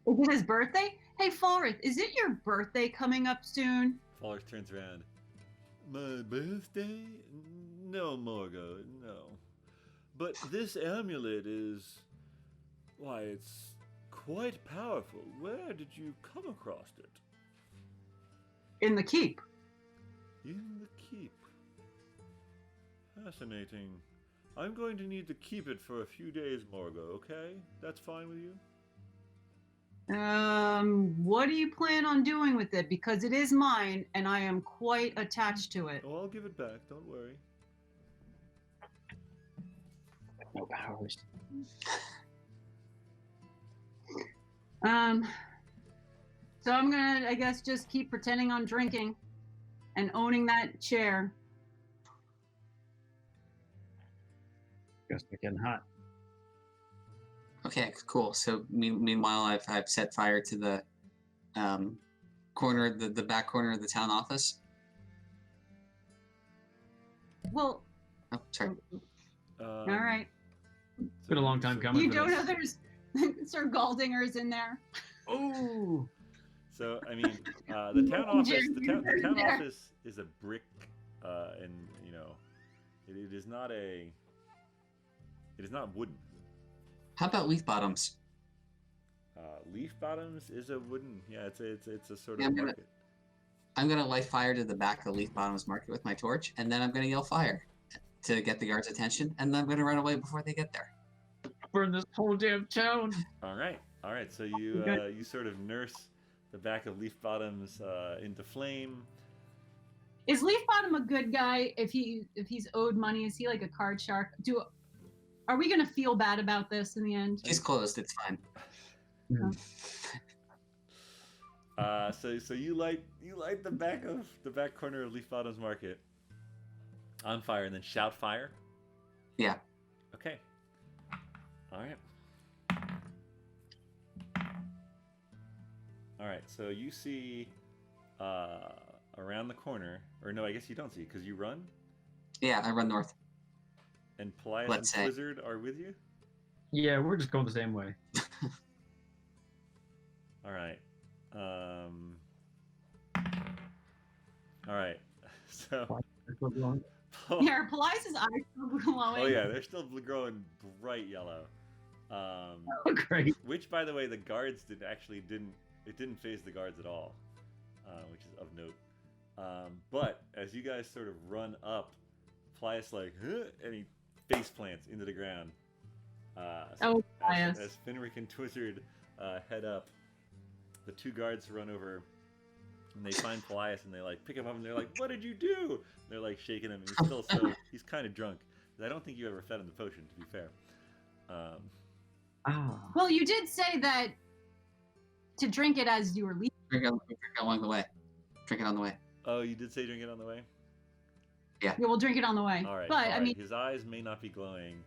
Mhm. Is it his birthday? Hey, Falreth, is it your birthday coming up soon? Falreth turns around. My birthday? No, Morgo, no. But this amulet is... Why, it's quite powerful. Where did you come across it? In the keep. In the keep. Fascinating. I'm going to need to keep it for a few days, Morgo, okay? That's fine with you? What do you plan on doing with it? Because it is mine, and I am quite attached to it. Oh, I'll give it back, don't worry. No powers. So I'm gonna, I guess, just keep pretending I'm drinking. and owning that chair. Guess they're getting hot. Okay, cool. So meanwhile, I've set fire to the corner, the back corner of the town office. Well, Oh, sorry. all right. It's been a long time coming. You for don't this. know there's Sir Galdinger's in there. Oh. So I mean, the town office. The town office is a brick, and you know, it is not a. It is not wooden. How about leaf bottoms? Leaf bottoms is a wooden. Yeah, it's a sort Yeah, of market. I'm gonna light fire to the back of the leaf bottoms market with my torch, and then I'm gonna yell fire to get the guards' attention, and then I'm gonna run away before they get there. Burn this whole damn town. All right. So you you sort of nurse the back of leaf bottoms into flame. Is Leaf Bottom a good guy? If he's owed money, is he like a card shark? Are we gonna feel bad about this in the end? He's closed. It's fine. So you light the back corner of Leaf Bottoms Market on fire, and then shout fire. Yeah. Okay. All right. All right. So you see around the corner, or no, I guess you don't see because you run. Yeah, I run north. And Paelias Let's say. and Blizzard are with you. Yeah, we're just going the same way. All right. All right. So. Yeah, are Paelias' eyes still glowing? Oh yeah, they're still growing bright yellow. Oh, great. Which, by the way, the guards didn't phase the guards at all, which is of note. But as you guys sort of run up, Paelias like, huh? And he face plants into the ground. Paelias. As Finric and Twizzard head up, the two guards run over, and they find Paelias, and they like pick him up, and they're like, "What did you do?" And they're like shaking him, and he's still he's kind of drunk. I don't think you ever fed him the potion, to be fair. Well, you did say that to drink it as you were leaving. Drink along the way. Drink it on the way. Oh, you did say drink it on the way? Yeah, we'll drink it on the way. All right. But I mean, his eyes may not be glowing,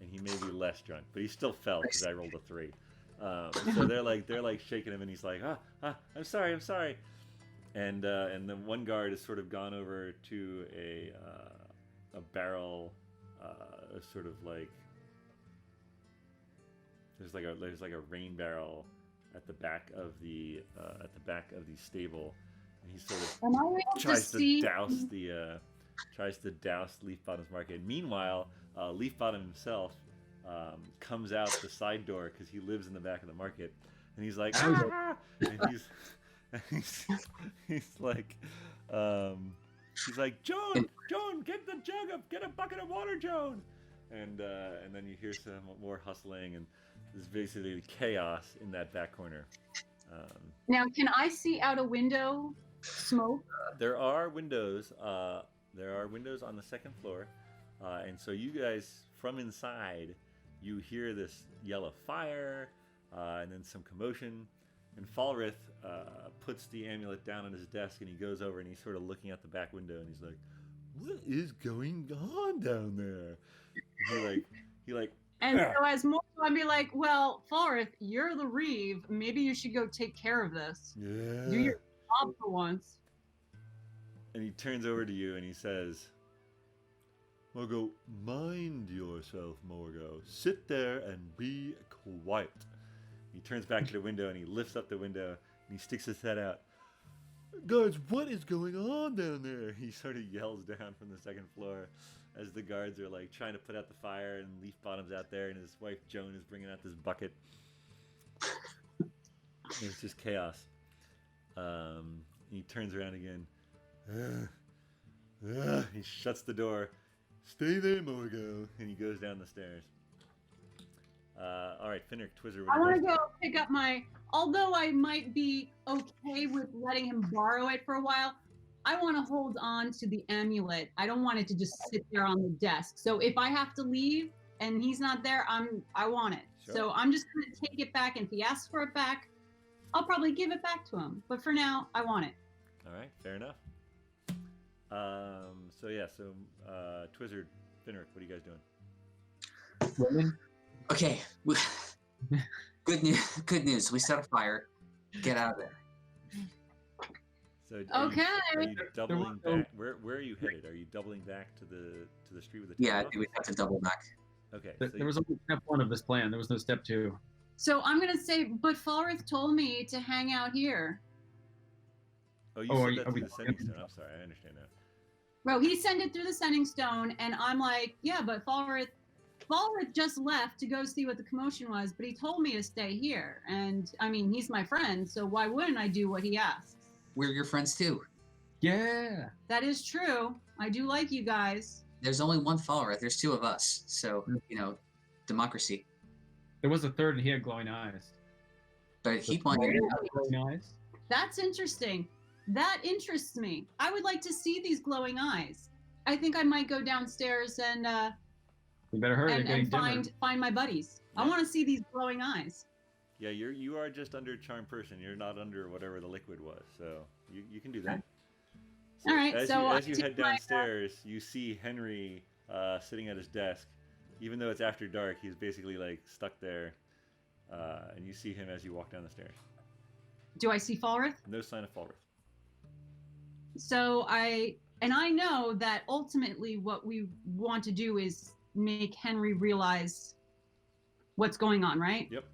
and he may be less drunk, but he still fell because I rolled a 3. So they're like shaking him, and he's like, I'm sorry. And then one guard has sort of gone over to a barrel, sort of like there's like a rain barrel at the back of the stable, and he sort of am I able tries to to see? douse Leaf Bottom's market. Meanwhile, Leaf Bottom himself comes out the side door because he lives in the back of the market, and he's like, ah! And he's like, Joan, get the jug up, get a bucket of water, Joan. And then you hear some more hustling, and there's basically chaos in that back corner. Now, can I see out a window smoke? There are windows. There are windows on the second floor, and so you guys from inside, you hear this yell of fire, and then some commotion. And Falreth puts the amulet down on his desk, and he goes over and he's sort of looking out the back window, and he's like, "What is going on down there?" And he like. And so as more, I'd be like, well, Falreth, you're the Reeve. Maybe you should go take care of this. Yeah. Do your job for once. And he turns over to you and he says, Morgo, mind yourself, Morgo. Sit there and be quiet. he turns back to the window and he lifts up the window and he sticks his head out. Guards, what is going on down there? He sort of yells down from the second floor as the guards are like trying to put out the fire, and Leaf Bottom's out there, and his wife Joan is bringing out this bucket. It's just chaos. He turns around again. He shuts the door. Stay there, Morgo. And he goes down the stairs. All right, Finric, Twizzer. I want to go pick up my. Although I might be okay with letting him borrow it for a while, I want to hold on to the amulet. I don't want it to just sit there on the desk. So if I have to leave and he's not there, I want it. Sure. So I'm just going to take it back. And if he asks for it back, I'll probably give it back to him. But for now, I want it. All right, fair enough. Twizzard, Finric, what are you guys doing? Women? Okay. Good news. Good news. We set a fire. Get out of there. So Okay. Are you doubling no- back? Where are you headed? Are you doubling back to the street with the Yeah, I town think we office? have to double back. Okay. There was only step 1 of this plan. There was no step 2. So I'm gonna say, but Falreth told me to hang out here. Oh, you Oh, said are that we through the sending stone. I'm sorry, I understand now. Well, he sent it through the sending stone, and I'm like, yeah, but Falreth just left to go see what the commotion was, but he told me to stay here. And I mean, he's my friend, so why wouldn't I do what he asks? We're your friends too. Yeah. That is true. I do like you guys. There's only one follower. There's 2 of us. So, democracy. There was a third, and he had glowing eyes. But he wanted Really? Glowing eyes? That's interesting. That interests me. I would like to see these glowing eyes. I think I might go downstairs and You better hurry. They're getting dimmer. find my buddies. I Yeah. want to see these glowing eyes. Yeah, you are just under charm person. You're not under whatever the liquid was, so you can do that. All right, As so as you I head take my, downstairs, you see Henry sitting at his desk. Even though it's after dark, he's basically like stuck there, and you see him as you walk down the stairs. Do I see Falreth? No sign of Falreth. So I know that ultimately what we want to do is make Henry realize what's going on, right? Yep.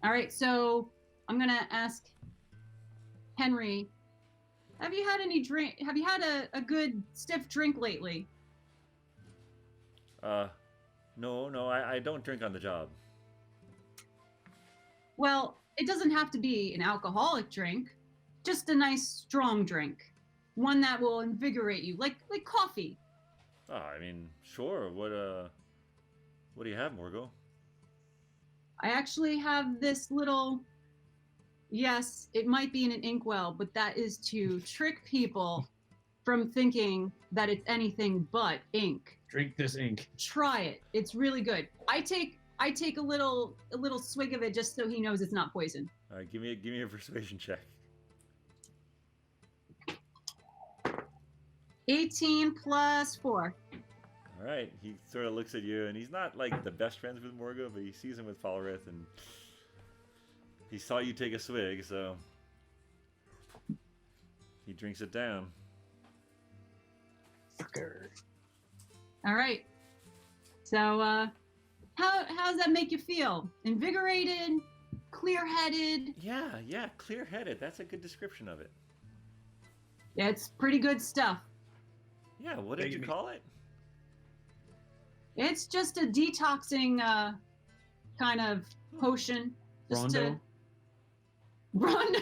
All right, so I'm gonna ask Henry, have you had any drink? Have you had a good stiff drink lately? No, I don't drink on the job. Well, it doesn't have to be an alcoholic drink, just a nice strong drink, one that will invigorate you, like coffee. Oh, I mean, sure. What do you have, Morgo? I actually have this little. Yes, it might be in an inkwell, but that is to trick people from thinking that it's anything but ink. Drink this ink. Try it. It's really good. I take a little swig of it just so he knows it's not poison. All right, give me a persuasion check. 18 plus 4. All right, he sort of looks at you, and he's not like the best friends with Morgo, but he sees him with Falreth, and he saw you take a swig, so he drinks it down. Fucker. All right. So, how's that make you feel? Invigorated, clear-headed? Yeah, clear-headed. That's a good description of it. Yeah, it's pretty good stuff. Yeah, what did you call it? It's just a detoxing kind of potion. Rondo? Rondo.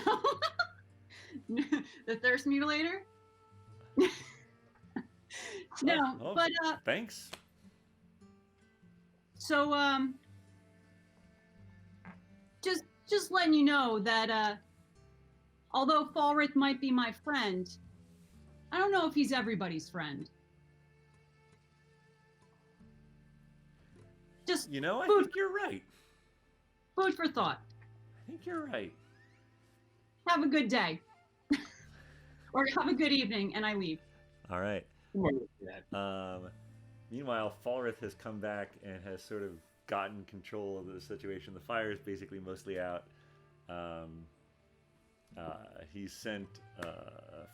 The thirst mutilator? No, Oh, but thanks. so just letting you know that although Falreth might be my friend, I don't know if he's everybody's friend. Just You know, I Food. think you're right. food for thought. I think you're right. Have a good day. Or have a good evening, and I leave. All right. Yeah. Meanwhile, Falreth has come back and has sort of gotten control of the situation. The fire is basically mostly out. He's sent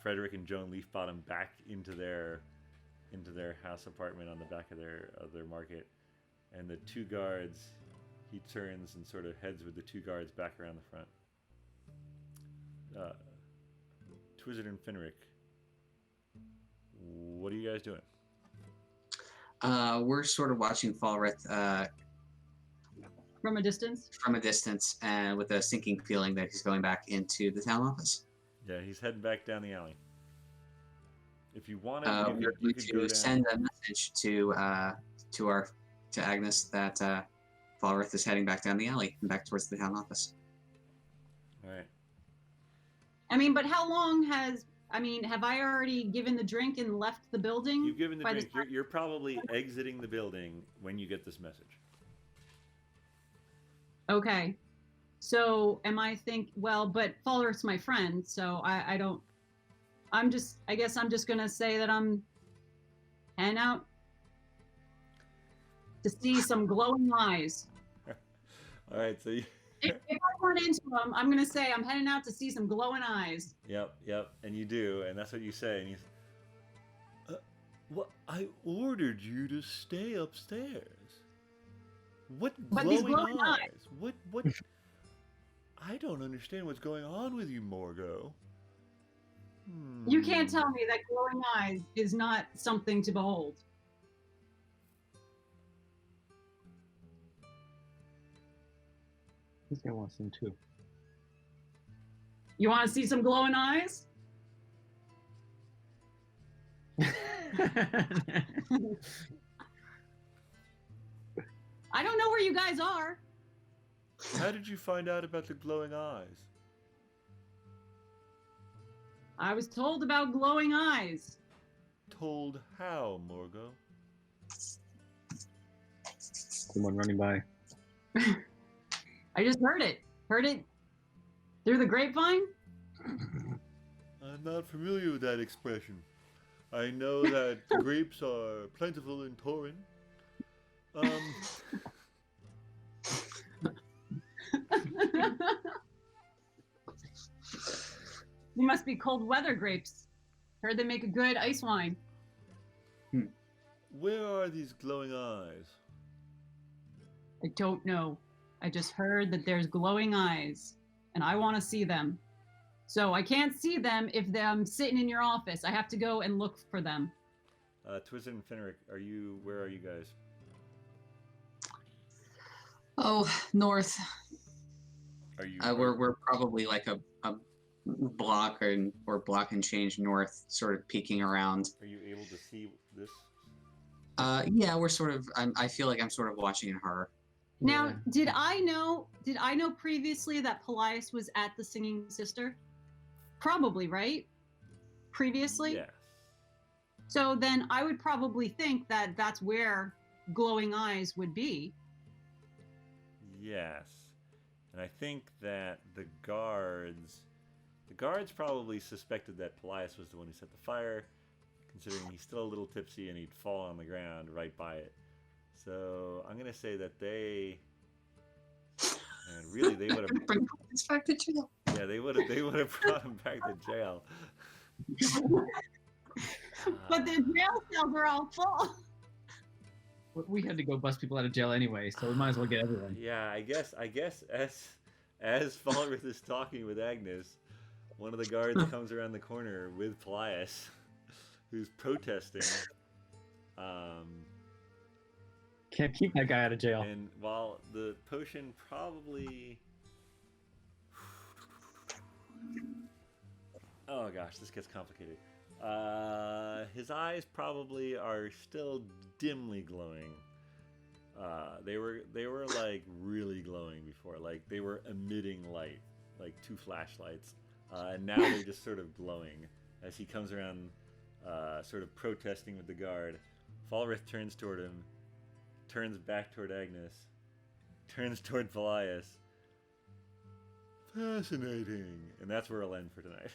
Frederick and Joan Leafbottom back into their house apartment on the back of their market, and the 2 guards. He turns and sort of heads with the 2 guards back around the front. Twizzard and Finric, what are you guys doing? We're sort of watching Falreth From a distance? from a distance, and with a sinking feeling that he's going back into the town office. Yeah, he's heading back down the alley. If you want We're to, you going could go to down. send a message to Agnes that Falreth is heading back down the alley and back towards the town office. All right. I mean, but how long have I already given the drink and left the building? You've given the by drink. You're probably exiting the building when you get this message. Okay. So am I but Falreth's my friend, so I don't. I guess I'm just gonna say that I'm heading out to see some glowing eyes. All right, so you, If I run into them, I'm gonna say I'm heading out to see some glowing eyes. yep, and you do, and that's what you say, and you. Well, I ordered you to stay upstairs. What But these glowing glowing eyes? What? I don't understand what's going on with you, Morgo. You can't tell me that glowing eyes is not something to behold. This guy wants them too. You want to see some glowing eyes? I don't know where you guys are. How did you find out about the glowing eyes? I was told about glowing eyes. Told how, Morgo? Someone running by. I just heard it. Heard it through the grapevine. I'm not familiar with that expression. I know that grapes are plentiful in Torin. You must be cold weather grapes. Heard they make a good ice wine. Where are these glowing eyes? I don't know. I just heard that there's glowing eyes, and I want to see them. So I can't see them if I'm sitting in your office. I have to go and look for them. Twisted and Finric, where are you guys? Oh, north. Are you? We're probably like a block or block and change north, sort of peeking around. Are you able to see this? Yeah, we're sort of. I feel like I'm sort of watching her. Now, Yeah. did I know previously that Paelias was at the Singing Sister? Probably, right? Previously? Yes. So then I would probably think that that's where glowing eyes would be. Yes. And I think that the guards probably suspected that Paelias was the one who set the fire, considering he's still a little tipsy and he'd fall on the ground right by it. So I'm gonna say that and really they would have, Bring this back to jail. yeah, they would have brought him back to jail. But the jail cells are all full. We had to go bust people out of jail anyway, so we might as well get everyone. Yeah, I guess as Falreth is talking with Agnes, one of the guards comes around the corner with Paelias, who's protesting. Can't keep that guy out of jail. And while the potion probably... Oh gosh, this gets complicated. His eyes probably are still dimly glowing. They were like really glowing before, like they were emitting light, like 2 flashlights. And now they're just sort of glowing as he comes around, sort of protesting with the guard. Falreth turns toward him, turns back toward Agnes, turns toward Paelias. Fascinating. And that's where I'll end for tonight.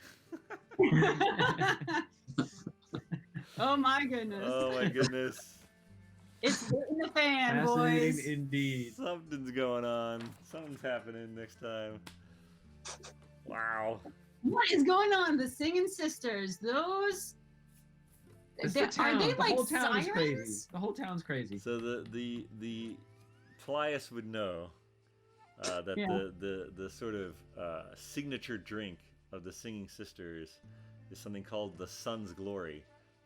Oh my goodness. Oh my goodness. It's hitting the fan, Fascinating boys. indeed. Something's going on. Something's happening next time. Wow. What is going on? The Singing Sisters, those... It's They- the town. Are they The like whole town is crazy. sirens? The whole town's crazy. So the Paelias would know that Yeah. the sort of signature drink of the Singing Sisters is something called the Sun's Glory,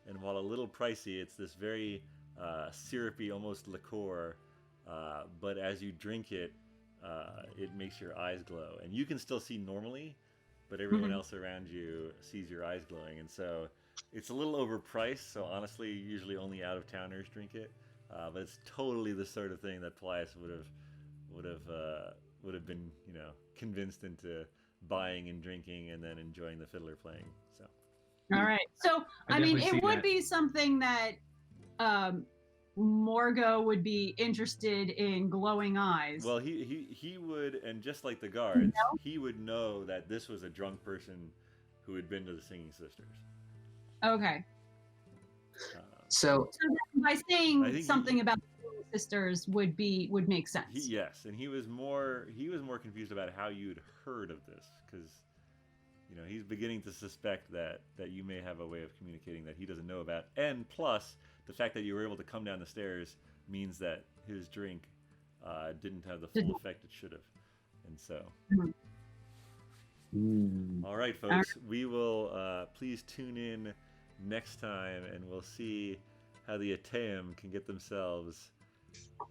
and while a little pricey, it's this very syrupy, almost liqueur. But as you drink it, it makes your eyes glow, and you can still see normally, but everyone Mhm. else around you sees your eyes glowing, and so. It's a little overpriced, so honestly, usually only out-of-towners drink it. But it's totally the sort of thing that Paelias would have been, convinced into buying and drinking, and then enjoying the fiddler playing. So All right. So, I I mean, definitely it see would that. be something that Morgo would be interested in glowing eyes. well, he would, and just like the guards, he would know that this was a drunk person who had been to the Singing Sisters. Okay. So So then by I saying think something about the sisters would make sense. Yes, and he was more confused about how you'd heard of this because he's beginning to suspect that you may have a way of communicating that he doesn't know about, and plus the fact that you were able to come down the stairs means that his drink didn't have the full effect it should have, and so. All right, folks, we will please tune in next time, and we'll see how the Ateum can get themselves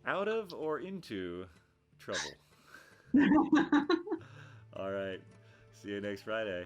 out of or into trouble. All right. See you next Friday.